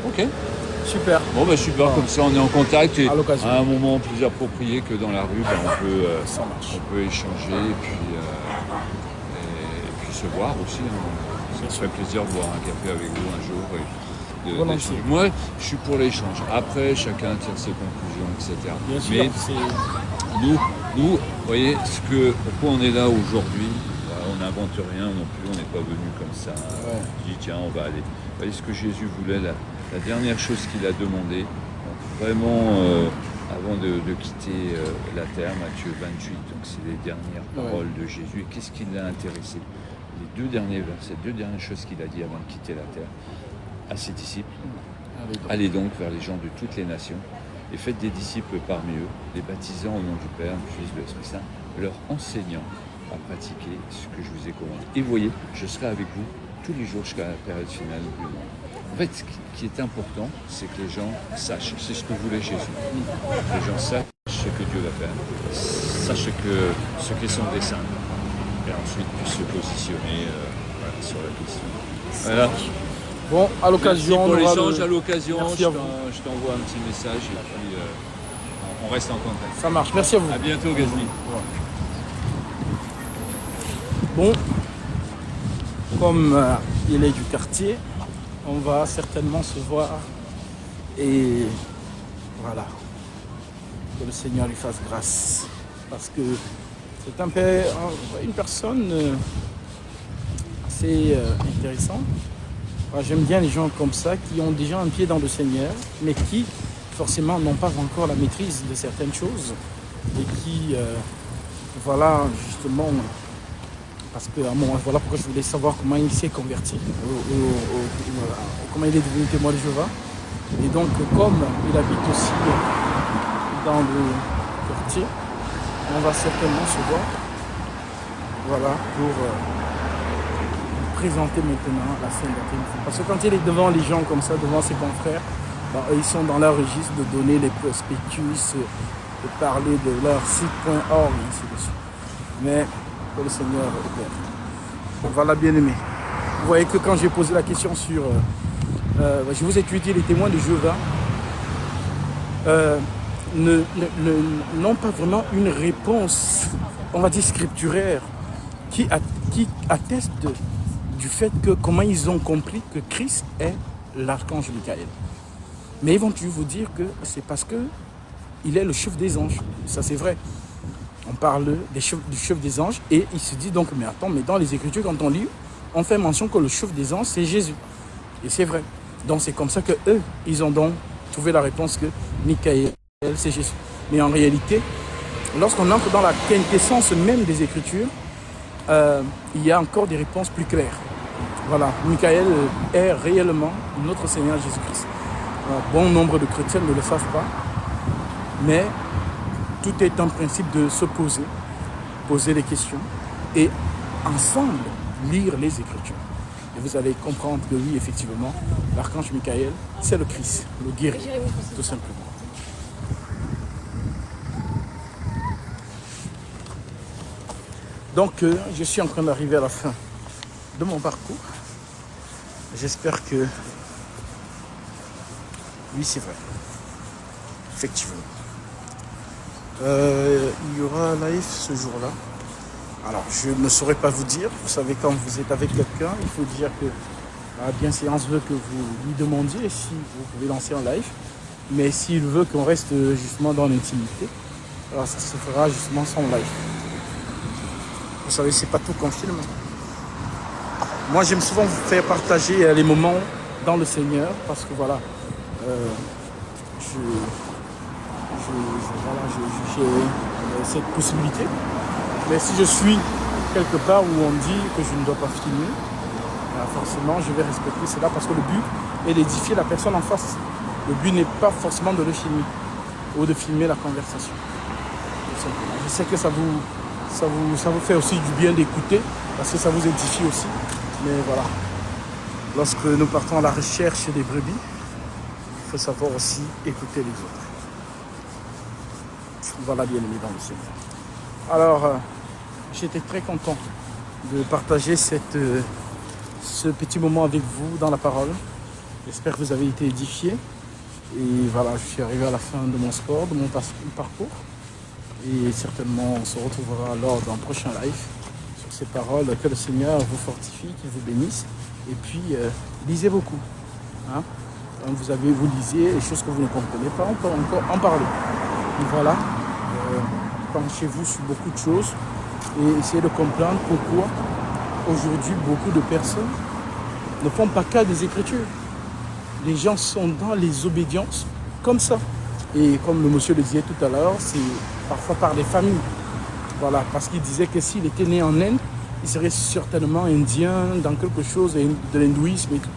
Ok. Super. Bon bah super, comme ça on est en contact et À l'occasion. à un moment plus approprié que dans la rue, ben, Ça marche. on peut échanger et puis se voir aussi. Ça me ferait plaisir de boire un café avec vous un jour. Volontiers. D'échanger. Moi, je suis pour l'échange. Après, chacun tire ses conclusions, etc. Bien sûr, Mais c'est... nous, vous voyez, pourquoi on est là aujourd'hui, voilà, on n'invente rien non plus, on n'est pas venu comme ça. Ouais. On dit tiens, on va aller. Vous voyez ce que Jésus voulait, la dernière chose qu'il a demandé, donc vraiment avant de quitter la terre, Matthieu 28, donc c'est les dernières paroles de Jésus. Et qu'est-ce qui l'a intéressé? Les deux derniers versets, deux dernières choses qu'il a dit avant de quitter la terre à ses disciples. Allez donc vers les gens de toutes les nations et faites des disciples parmi eux, les baptisant au nom du Père, du Fils, de l'Esprit Saint, leur enseignant à pratiquer ce que je vous ai commandé. Et voyez, je serai avec vous tous les jours jusqu'à la période finale du monde. En fait, ce qui est important, c'est que les gens sachent, c'est ce que voulait Jésus. Les gens sachent ce que Dieu va faire, sachent ce qu'est son dessein, et ensuite puissent se positionner sur la question. Voilà. Bon, à l'occasion, Merci pour on aura l'échange, à l'occasion, Merci je à vous. t'envoie un petit message et puis on reste en contact. Ça marche, merci à vous. À bientôt, Gasly. Bon, comme il est du quartier, on va certainement se voir et voilà, que le Seigneur lui fasse grâce. Parce que c'est une personne assez intéressante. Moi, j'aime bien les gens comme ça qui ont déjà un pied dans le Seigneur, mais qui forcément n'ont pas encore la maîtrise de certaines choses et qui, voilà, justement, parce que voilà pourquoi je voulais savoir comment il s'est converti, comment il est devenu témoin de Jéhovah. Et donc, comme il habite aussi dans le quartier, on va certainement se voir, voilà, pour présenter maintenant la scène d'Athénée. Parce que quand il est devant les gens comme ça, devant ses confrères, eux, ils sont dans leur registre de donner les prospectus, de parler de leur site.org, et ainsi de suite. Mais que le Seigneur opère. Voilà, bien aimé. Vous voyez que quand j'ai posé la question sur... je vous ai étudié les témoins de Jéhovah, n'ont pas vraiment une réponse, on va dire scripturaire, qui atteste du fait que comment ils ont compris que Christ est l'archange Michael. Mais ils vont toujours vous dire que c'est parce que il est le chef des anges. Ça c'est vrai. On parle du chef des anges et il se dit donc mais attends, mais dans les Écritures quand on lit, on fait mention que le chef des anges c'est Jésus. Et c'est vrai. Donc c'est comme ça que eux, ils ont donc trouvé la réponse que Michael c'est Jésus. Mais en réalité, lorsqu'on entre dans la quintessence même des Écritures, il y a encore des réponses plus claires. Voilà, Michael est réellement notre Seigneur Jésus-Christ. Bon nombre de chrétiens ne le savent pas, mais tout est un principe de se poser les questions et ensemble lire les Écritures. Et vous allez comprendre que oui, effectivement, l'archange Michael, c'est le Christ, le guéri, tout simplement. Donc, je suis en train d'arriver à la fin de mon parcours. J'espère que... Oui, c'est vrai. Effectivement. Il y aura un live ce jour-là. Alors, je ne saurais pas vous dire. Vous savez, quand vous êtes avec quelqu'un, il faut dire que la bienséance veut que vous lui demandiez si vous pouvez lancer un live. Mais s'il veut qu'on reste justement dans l'intimité, alors ça se fera justement sans live. Vous savez, c'est pas tout qu'on filme. Moi, j'aime souvent vous faire partager les moments dans le Seigneur parce que voilà, j'ai cette possibilité Mais si je suis quelque part où on dit que je ne dois pas filmer, forcément je vais respecter cela parce que le but est d'édifier la personne en face. Le but n'est pas forcément de le filmer ou de filmer la conversation. Tout simplement. Je sais que ça vous fait aussi du bien d'écouter parce que ça vous édifie aussi. Mais voilà, lorsque nous partons à la recherche des brebis, il faut savoir aussi écouter les autres. Voilà, bien aimé dans le Seigneur. Alors, j'étais très content de partager ce petit moment avec vous dans la parole. J'espère que vous avez été édifiés. Et voilà, je suis arrivé à la fin de mon sport, de mon parcours. Et certainement, on se retrouvera lors d'un prochain live sur ces paroles. Que le Seigneur vous fortifie, qu'il vous bénisse. Et puis, lisez beaucoup. Hein? Quand vous lisez les choses que vous ne comprenez pas, on peut encore en parler. Et voilà, penchez-vous sur beaucoup de choses et essayez de comprendre pourquoi aujourd'hui beaucoup de personnes ne font pas cas des Écritures. Les gens sont dans les obédiences comme ça. Et comme le monsieur le disait tout à l'heure, c'est parfois par les familles. Voilà, parce qu'il disait que s'il était né en Inde, il serait certainement indien dans quelque chose de l'hindouisme et tout.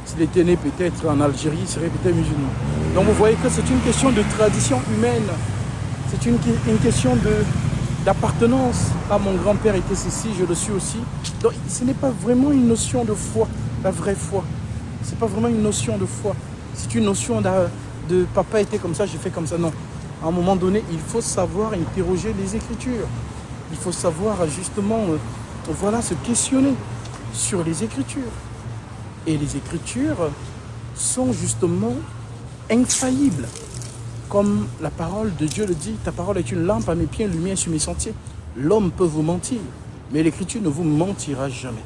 S'il était né peut-être en Algérie, il serait peut-être musulman. Donc vous voyez que c'est une question de tradition humaine. C'est une question d'appartenance. Ah, mon grand-père était ceci, je le suis aussi. Donc ce n'est pas vraiment une notion de foi, la vraie foi. Ce n'est pas vraiment une notion de foi. C'est une notion de papa était comme ça, j'ai fait comme ça. Non. À un moment donné, il faut savoir interroger les Écritures. Il faut savoir justement, voilà, se questionner sur les Écritures. Et les Écritures sont justement infaillibles. Comme la parole de Dieu le dit, ta parole est une lampe à mes pieds, une lumière sur mes sentiers. L'homme peut vous mentir, mais l'Écriture ne vous mentira jamais.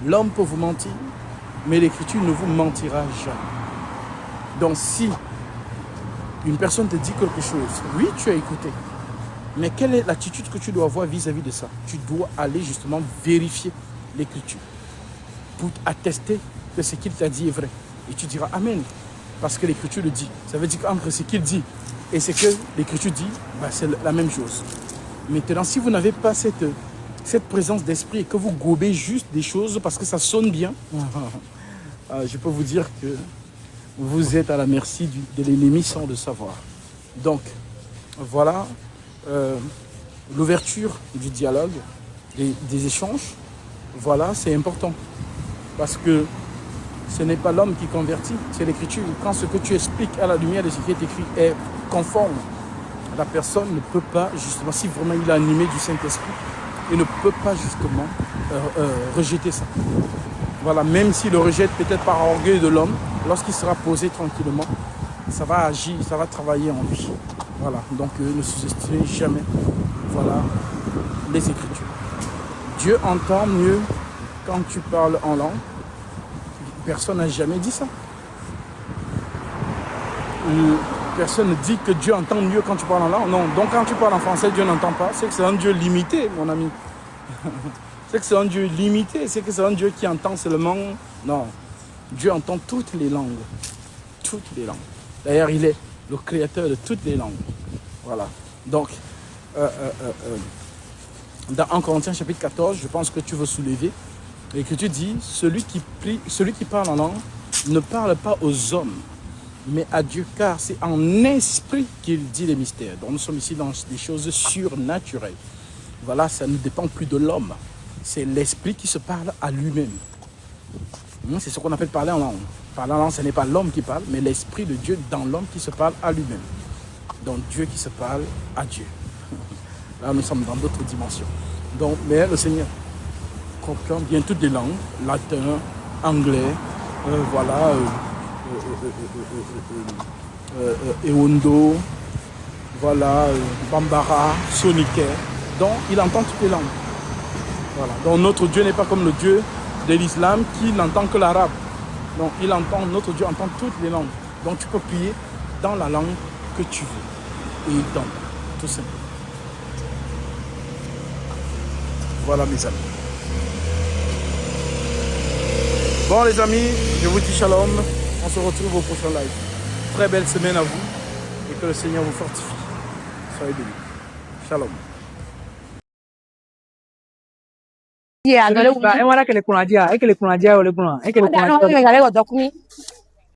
L'homme peut vous mentir, mais l'Écriture ne vous mentira jamais. Donc si une personne te dit quelque chose, oui, tu as écouté, mais quelle est l'attitude que tu dois avoir vis-à-vis de ça? Tu dois aller justement vérifier l'Écriture pour attester que ce qu'il t'a dit est vrai. Et tu diras Amen, parce que l'Écriture le dit. Ça veut dire qu'entre ce qu'il dit et ce que l'Écriture dit, c'est la même chose. Maintenant, si vous n'avez pas cette présence d'esprit et que vous gobez juste des choses parce que ça sonne bien, je peux vous dire que vous êtes à la merci de l'ennemi sans le savoir. Donc, voilà l'ouverture du dialogue, des échanges. Voilà, c'est important. Parce que ce n'est pas l'homme qui convertit, c'est l'Écriture. Quand ce que tu expliques à la lumière de ce qui est écrit est conforme, la personne ne peut pas, justement, si vraiment il est animé du Saint-Esprit, il ne peut pas justement rejeter ça. Voilà, même s'il le rejette peut-être par orgueil de l'homme, lorsqu'il sera posé tranquillement, ça va agir, ça va travailler en lui. Voilà, donc ne sous-estimez jamais, voilà, les Écritures. Dieu entend mieux quand tu parles en langue. Personne n'a jamais dit ça. Personne ne dit que Dieu entend mieux quand tu parles en langue. Non, donc quand tu parles en français, Dieu n'entend pas. C'est que c'est un Dieu limité, mon ami. C'est que c'est un Dieu limité. C'est que c'est un Dieu qui entend seulement... Non, Dieu entend toutes les langues. Toutes les langues. D'ailleurs, il est le créateur de toutes les langues. Voilà. Donc, dans 1 Corinthiens chapitre 14, je pense que tu veux soulever. Et que tu dis, celui qui parle en langue ne parle pas aux hommes, mais à Dieu, car c'est en esprit qu'il dit les mystères. Donc nous sommes ici dans des choses surnaturelles. Voilà, ça ne dépend plus de l'homme. C'est l'esprit qui se parle à lui-même. C'est ce qu'on appelle parler en langue. Parler en langue, ce n'est pas l'homme qui parle, mais l'esprit de Dieu dans l'homme qui se parle à lui-même. Donc Dieu qui se parle à Dieu. Là, nous sommes dans d'autres dimensions. Donc, mais le Seigneur comprend bien toutes les langues, latin, anglais, voilà, Ewondo, voilà, Bambara, Soniké. Donc il entend toutes les langues. Voilà. Donc notre Dieu n'est pas comme le Dieu de l'islam qui n'entend que l'arabe. Donc notre Dieu entend toutes les langues. Donc tu peux prier dans la langue que tu veux. Et il donne, tout simplement. Voilà mes amis. Bon les amis, je vous dis shalom. On se retrouve au prochain live. Très belle semaine à vous et que le Seigneur vous fortifie. Soyez bénis. Shalom. Yeah, no le gba. E wala kele kuna dia, e kele kuna dia o le kuna. E kele kuna dia.